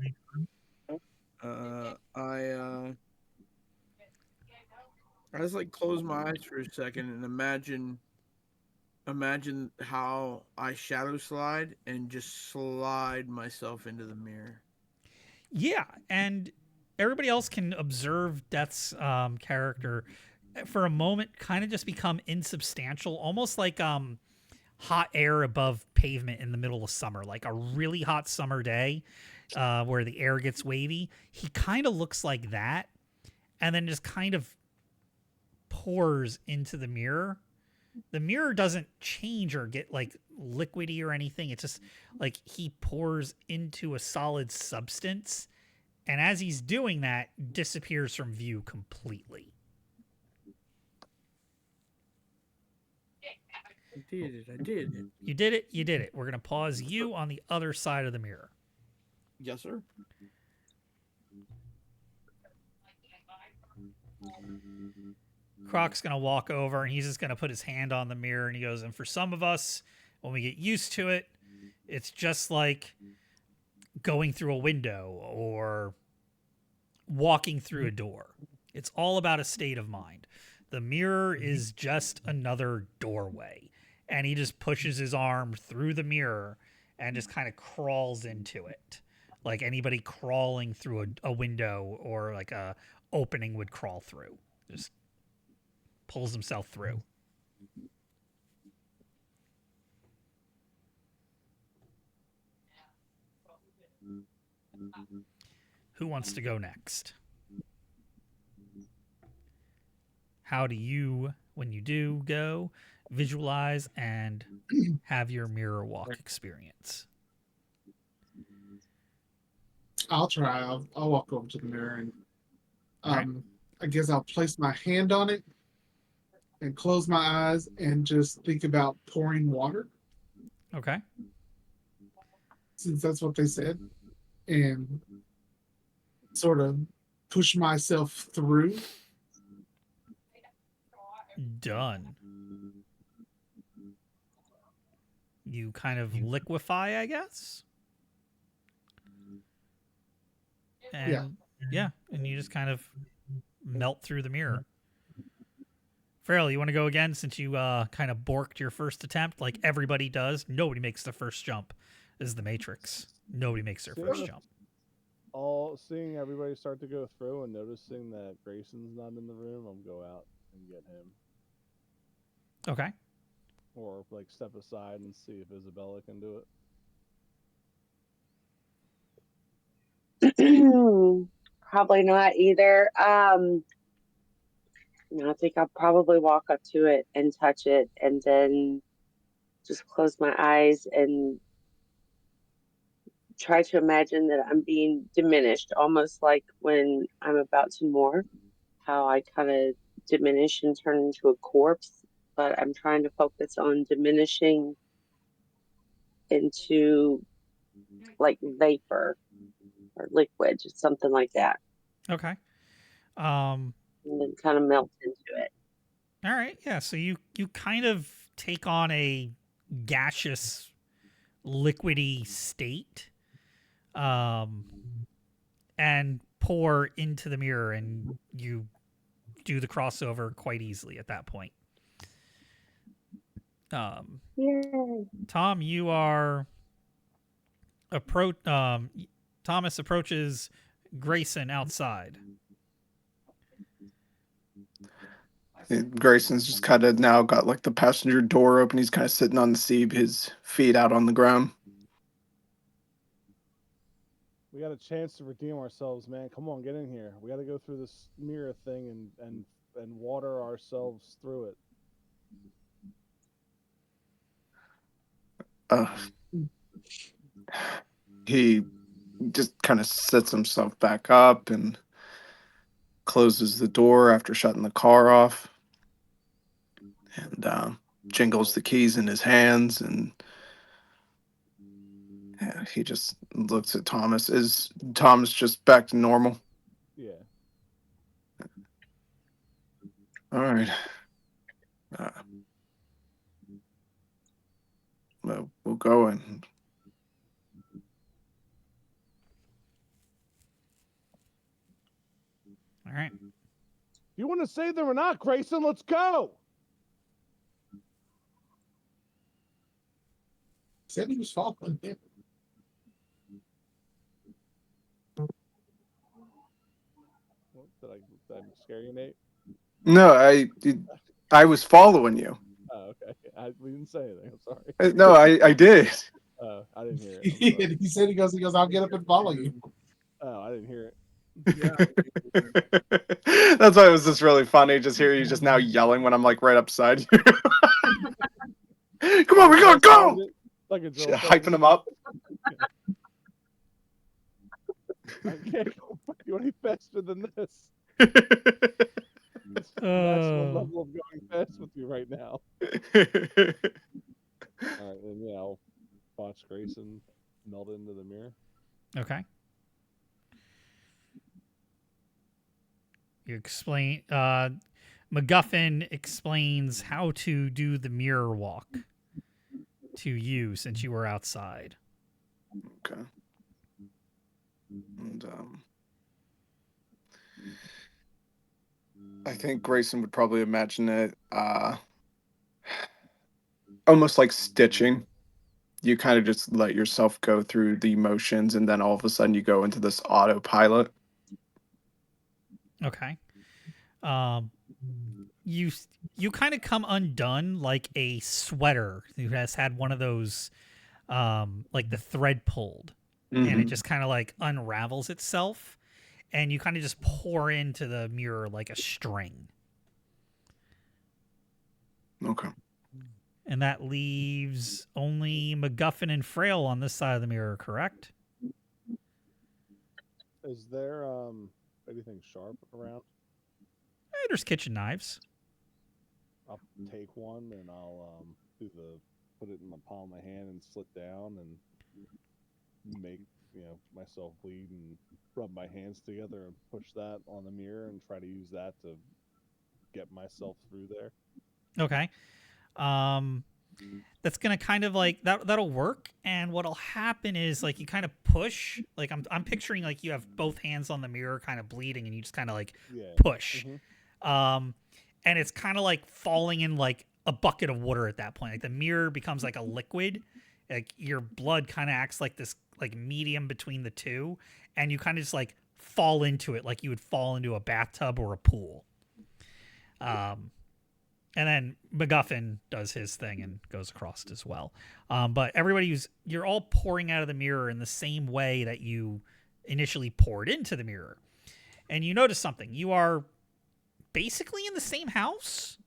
I just like close my eyes for a second and imagine how I shadow slide and just slide myself into the mirror. Yeah, and everybody else can observe Death's character for a moment kind of just become insubstantial, almost like hot air above pavement in the middle of summer, like a really hot summer day where the air gets wavy. He kind of looks like that, and then just kind of pours into the mirror. The mirror doesn't change or get like liquidy or anything. It's just like he pours into a solid substance, and as he's doing that, disappears from view completely. I did it. I did it. You did it. You did it. We're going to pause you on the other side of the mirror. Yes, sir. Croc's going to walk over and he's just going to put his hand on the mirror and he goes, and for some of us, when we get used to it, it's just like going through a window or walking through a door. It's all about a state of mind. The mirror is just another doorway. And he just pushes his arm through the mirror and just kind of crawls into it. Like anybody crawling through a window or like a opening would crawl through. Just pulls himself through. Who wants to go next? How do you, when you do go, visualize and have your mirror walk experience? I'll try. I'll walk over to the mirror and Right. I guess I'll place my hand on it and close my eyes and just think about pouring water, Okay. since that's what they said, and sort of push myself through. Done. You kind of liquefy, I guess? And yeah, and you just kind of melt through the mirror. Farrell, you want to go again since you kind of borked your first attempt like everybody does? Nobody makes the first jump. This is the Matrix. Nobody makes their first jump. All seeing everybody start to go through and noticing that Grayson's not in the room, I'm go out and get him. Okay. Or like step aside and see if Isabella can do it. Probably not either. I think I'll probably walk up to it and touch it and then just close my eyes and try to imagine that I'm being diminished, almost like when I'm about to morph, how I kind of diminish and turn into a corpse. But I'm trying to focus on diminishing into like vapor or liquid, just something like that. Okay. And then kind of melt into it. All right. Yeah. So you kind of take on a gaseous, liquidy state, and pour into the mirror, and you do the crossover quite easily at that point. Yay. Tom, you are Thomas approaches Grayson outside. Grayson's just kind of now got like the passenger door open. He's kind of sitting on the seat, his feet out on the ground. We got a chance to redeem ourselves, man. Come on, get in here. We got to go through this mirror thing and water ourselves through it. He just kind of sets himself back up and closes the door after shutting the car off, and jingles the keys in his hands, and he just looks at Thomas. Is Thomas just back to normal? Yeah. All right. We'll go in. All right. You want to save them or not, Grayson? Let's go. Said he was following him. Did I scare you, Nate? No, I was following you. Oh, okay. We didn't say anything. I'm sorry. No, I did. I didn't hear it. He said, he goes, I'll get up and follow you. Oh, I didn't hear it. Yeah. That's why it was just really funny. Just hear you just now yelling when I'm like right upside you. Come on, we gotta go! Like a drill Hyping him up. I can't go you any faster than this. It's the maximum level of going fast with you right now. All right, then yeah, I'll watch Grayson melt into the mirror. Okay. You explain. MacGuffin explains how to do the mirror walk to you since you were outside. Okay. And I think Grayson would probably imagine it almost like stitching. You kind of just let yourself go through the motions, and then all of a sudden you go into this autopilot. Okay. You kind of come undone like a sweater who has had one of those like the thread pulled, and it just kind of like unravels itself, and you kind of just pour into the mirror like a string. Okay. And that leaves only MacGuffin and Frail on this side of the mirror, correct? Is there anything sharp around? There's kitchen knives. I'll take one and I'll put it in the palm of my hand and slit down and make myself bleed and rub my hands together and push that on the mirror and try to use that to get myself through there. Okay. That's gonna kind of like that'll work, and what'll happen is like you kind of push, like I'm picturing like you have both hands on the mirror kind of bleeding and you just kind of like push. And it's kind of like falling in like a bucket of water at that point. Like the mirror becomes like a liquid, like your blood kind of acts like this like medium between the two, and you kind of just like fall into it like you would fall into a bathtub or a pool. And then MacGuffin does his thing and goes across it as well. But you're all pouring out of the mirror in the same way that you initially poured into the mirror. And you notice something. You are basically in the same house.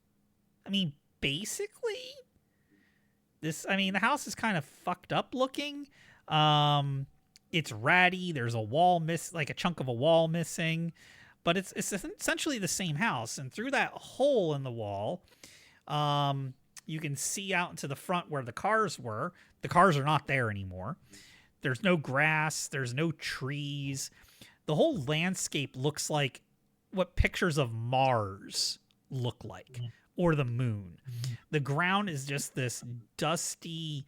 I mean, basically. The house is kind of fucked up looking. It's ratty. There's a wall like a chunk of a wall missing. But it's essentially the same house. And through that hole in the wall, you can see out into the front where the cars were. The cars are not there anymore. There's no grass. There's no trees. The whole landscape looks like what pictures of Mars look like, or the moon. The ground is just this dusty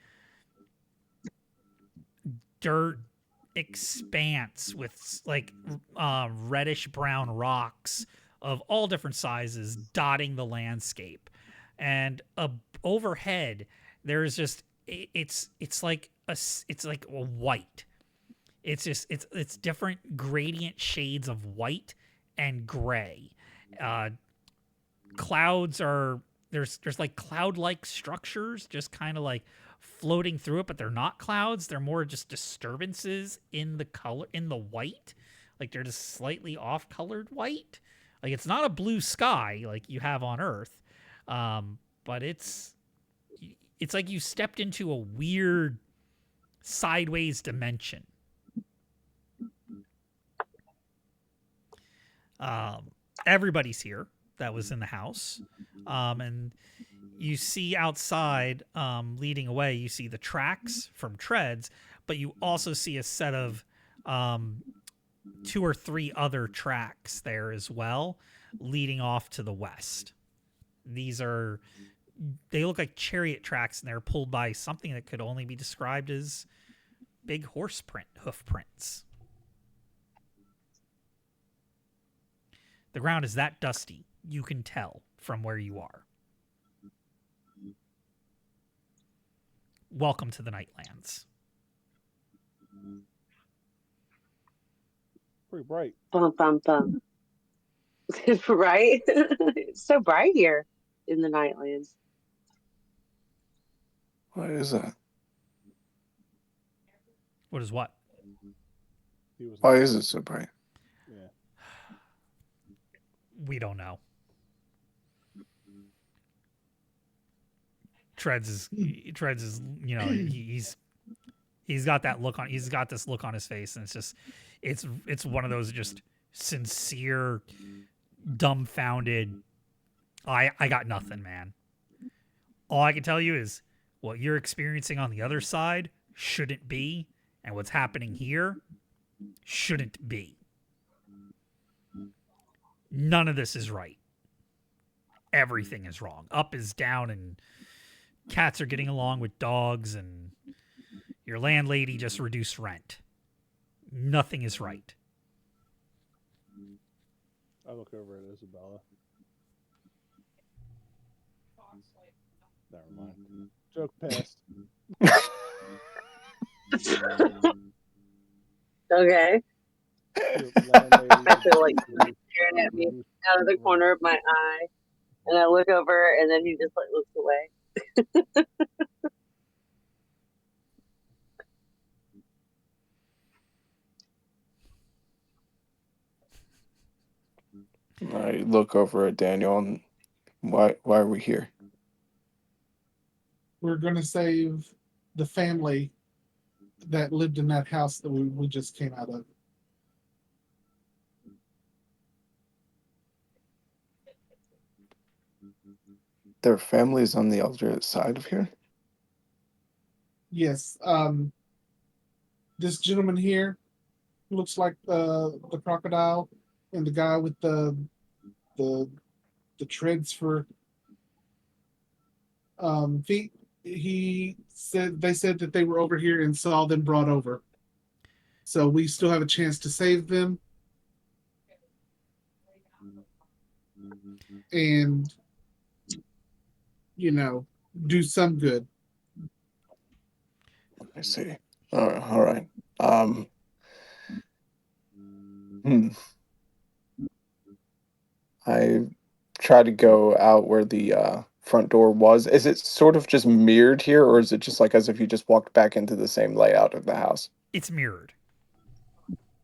dirt expanse with like reddish brown rocks of all different sizes dotting the landscape, and overhead there's just it's like a white. It's different gradient shades of white and gray, clouds are there's like cloud-like structures just kind of like floating through it, but they're not clouds. They're more just disturbances in the color in the white. Like they're just slightly off-colored white. Like it's not a blue sky like you have on Earth, but it's like you stepped into a weird sideways dimension. Everybody's here that was in the house, and you see outside, leading away, you see the tracks from treads, but you also see a set of 2 or 3 other tracks there as well, leading off to the west. They look like chariot tracks, and they're pulled by something that could only be described as big hoof prints. The ground is that dusty, you can tell from where you are. Welcome to the Nightlands. Pretty bright. Bum, bum, bum. Right? It's so bright here in the Nightlands. What is that? What is what? Why is it so bright? Yeah. We don't know. Treads is he's got that look on he's got this look on his face, and it's just it's one of those just sincere, dumbfounded, I got nothing, man. All I can tell you is what you're experiencing on the other side shouldn't be, and what's happening here shouldn't be. None of this is right. Everything is wrong. Up is down, and cats are getting along with dogs, and your landlady just reduced rent. Nothing is right. I look over at Isabella. Never mind. Joke passed. Okay. Your landlady I feel like staring at me out of the corner of my eye, and I look over, and then he just like looks away. I look over at Daniel and why are we here? We're going to save the family that lived in that house that we just came out of. Their families on the other side of here? Yes. This gentleman here looks like the crocodile, and the guy with the treads for feet. They said that they were over here and saw them brought over. So we still have a chance to save them. And do some good. I see. All right. I try to go out where the front door was. Is it sort of just mirrored here, or is it just like as if you just walked back into the same layout of the house? It's mirrored.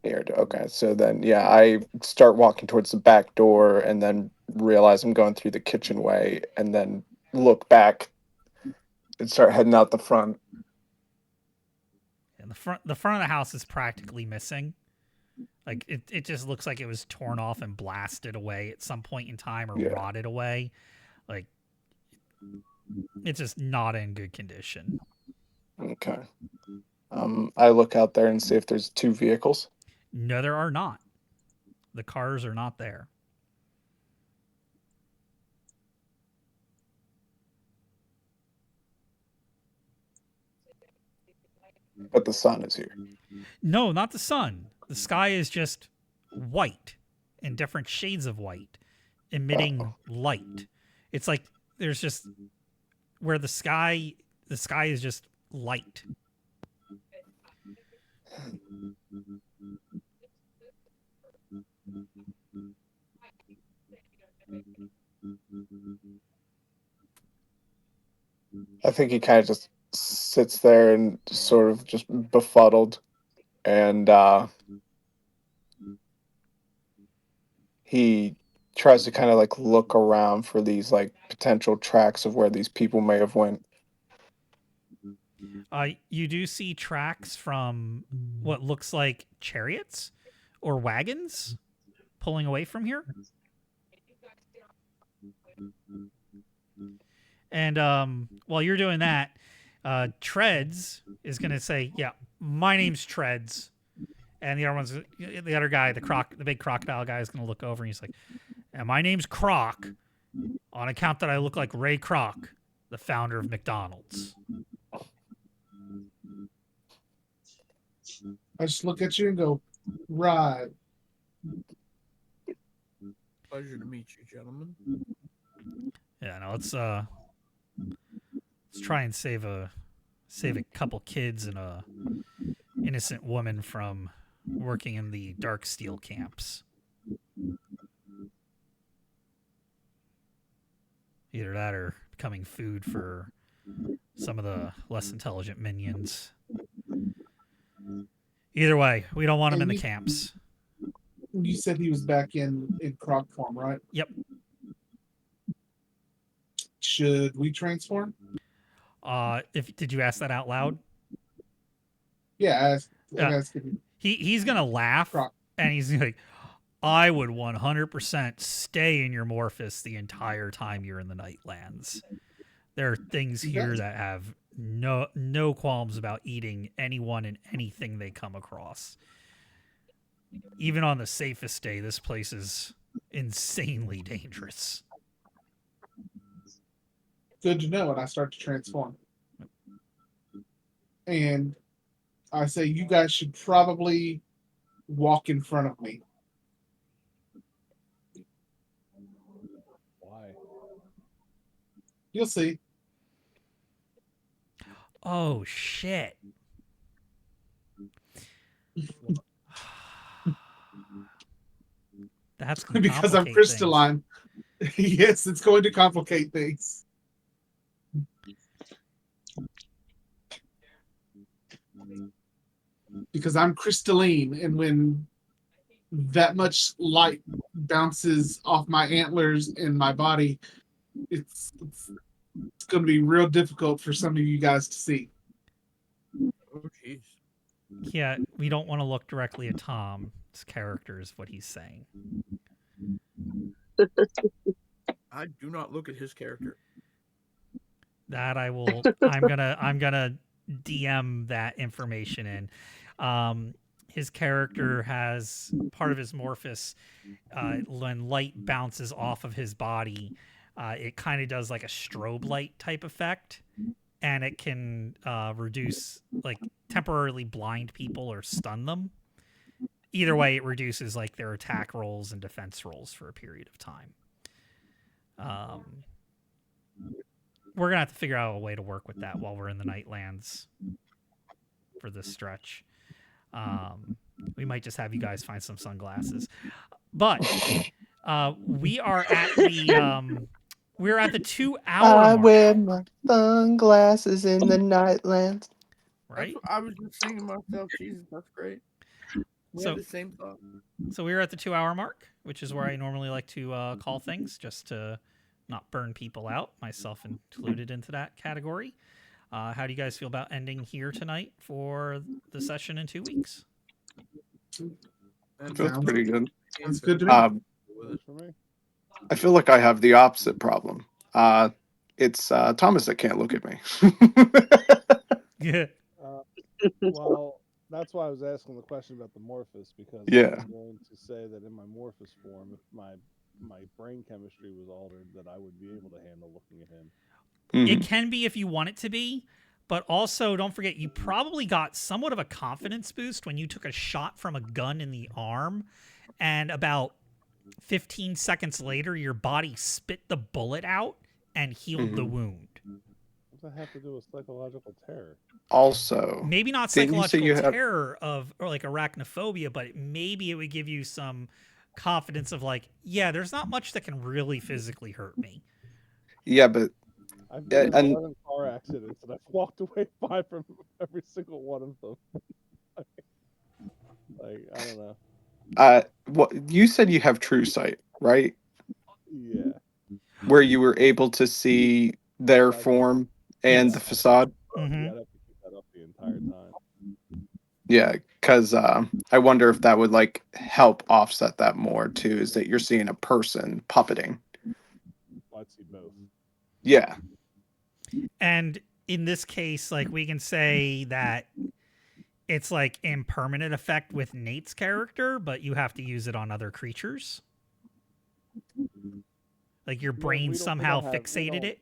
Mirrored. Okay. So then, yeah, I start walking towards the back door and then realize I'm going through the kitchen way and then look back and start heading out the front. And the front of the house is practically missing. Like it just looks like it was torn off and blasted away at some point in time, or rotted away. Like it's just not in good condition. Okay. I look out there and see if there's 2 vehicles. No, there are not. The cars are not there. But the sun is here. No, not the sun. The sky is just white, in different shades of white, emitting light. It's like there's just where the sky is just light. think he kind of just sits there and sort of just befuddled, and he tries to kind of like look around for these like potential tracks of where these people may have went. You do see tracks from what looks like chariots or wagons pulling away from here. And while you're doing that, Treads is going to say, "Yeah, my name's Treads," and the other guy, the big crocodile guy, is going to look over and he's like, "And my name's Croc, on account that I look like Ray Kroc, the founder of McDonald's." I just look at you and go, right. Pleasure to meet you, gentlemen. Yeah, no, let's try and save a couple kids and a innocent woman from working in the dark steel camps. Either that or becoming food for some of the less intelligent minions. Either way, we don't want them in the camps. You said he was back in croc form, right? Yep. Should we transform? Did you ask that out loud? Yeah, I'm asking. He's gonna laugh, Croc. and he's like, "I would 100% stay in your Morphus the entire time you're in the Nightlands. There are things here that have no qualms about eating anyone and anything they come across. Even on the safest day, this place is insanely dangerous." Good to know, and I start to transform. And I say, you guys should probably walk in front of me. Why? You'll see. Oh, shit. That's gonna because I'm complicate crystalline. Yes, it's going to complicate things. Because I'm crystalline, and when that much light bounces off my antlers and my body, it's going to be real difficult for some of you guys to see. Oh, jeez. Yeah, we don't want to look directly at Tom's character is what he's saying. I do not look at his character. That I will. I'm gonna DM that information in. His character has part of his Morphus. When light bounces off of his body, it kind of does like a strobe light type effect, and it can reduce, like, temporarily blind people or stun them. Either way, it reduces like their attack rolls and defense rolls for a period of time. We're gonna have to figure out a way to work with that while we're in the Nightlands for this stretch. We might just have you guys find some sunglasses, but we are at the 2-hour I mark. wear my sunglasses in the Nightlands. Right? I was just thinking to myself, Jesus, that's great. We had the same thought. So we're at the 2-hour mark, which is where I normally like to call things, just to not burn people out, myself included into that category. How do you guys feel about ending here tonight for the session in 2 weeks? Feels pretty good. Sounds good to me. For me? I feel like I have the opposite problem. It's Thomas that can't look at me. Yeah. Well, that's why I was asking the question about the Morphus, because Yeah. I'm going to say that in my Morphus form, if my brain chemistry was altered, that I would be able to handle looking at him. It can be if you want it to be, but also don't forget, you probably got somewhat of a confidence boost when you took a shot from a gun in the arm, and about 15 seconds later, your body spit the bullet out and healed the wound. What does that have to do with psychological terror? Also, maybe not didn't you say psychological you terror or like arachnophobia, but maybe it would give you some confidence of like, yeah, there's not much that can really physically hurt me. Yeah, but I've been in and 11 car accidents, and I've walked away fine from every single one of them. Like, I don't know. What you said you have true sight, right? Yeah. Where you were able to see their But I- form and Yes. the facade. Mm-hmm. Yeah, I'd have to keep that up the entire time. Yeah, because I wonder if that would like help offset that more too. Is that you're seeing a person puppeting? I'd see both. Yeah, And in this case, like we can say that it's like impermanent effect with Nate's character, but you have to use it on other creatures. Like your No, brain we somehow don't have- we fixated don't- it.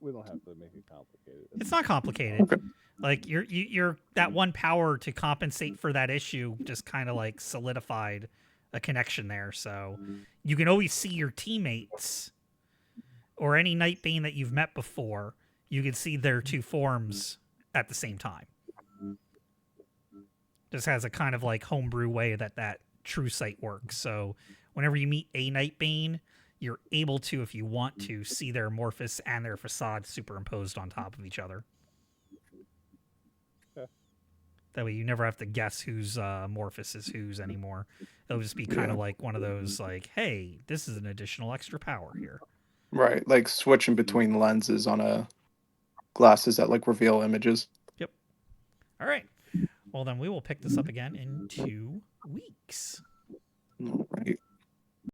We don't have to make it complicated. It's not complicated. Okay. Like you're that one power to compensate for that issue just kind of like solidified a connection there. So you can always see your teammates or any Nightbane that you've met before. You can see their two forms at the same time. Just has a kind of like homebrew way that true sight works. So whenever you meet a Nightbane, you're able to, if you want to, see their amorphous and their facade superimposed on top of each other. Okay. That way you never have to guess whose amorphous is whose anymore. It'll just be kind of like one of those like, hey, this is an additional extra power here. right. Like switching between lenses on a glasses that like reveal images. All right. Well, then we will pick this up again in 2 weeks. All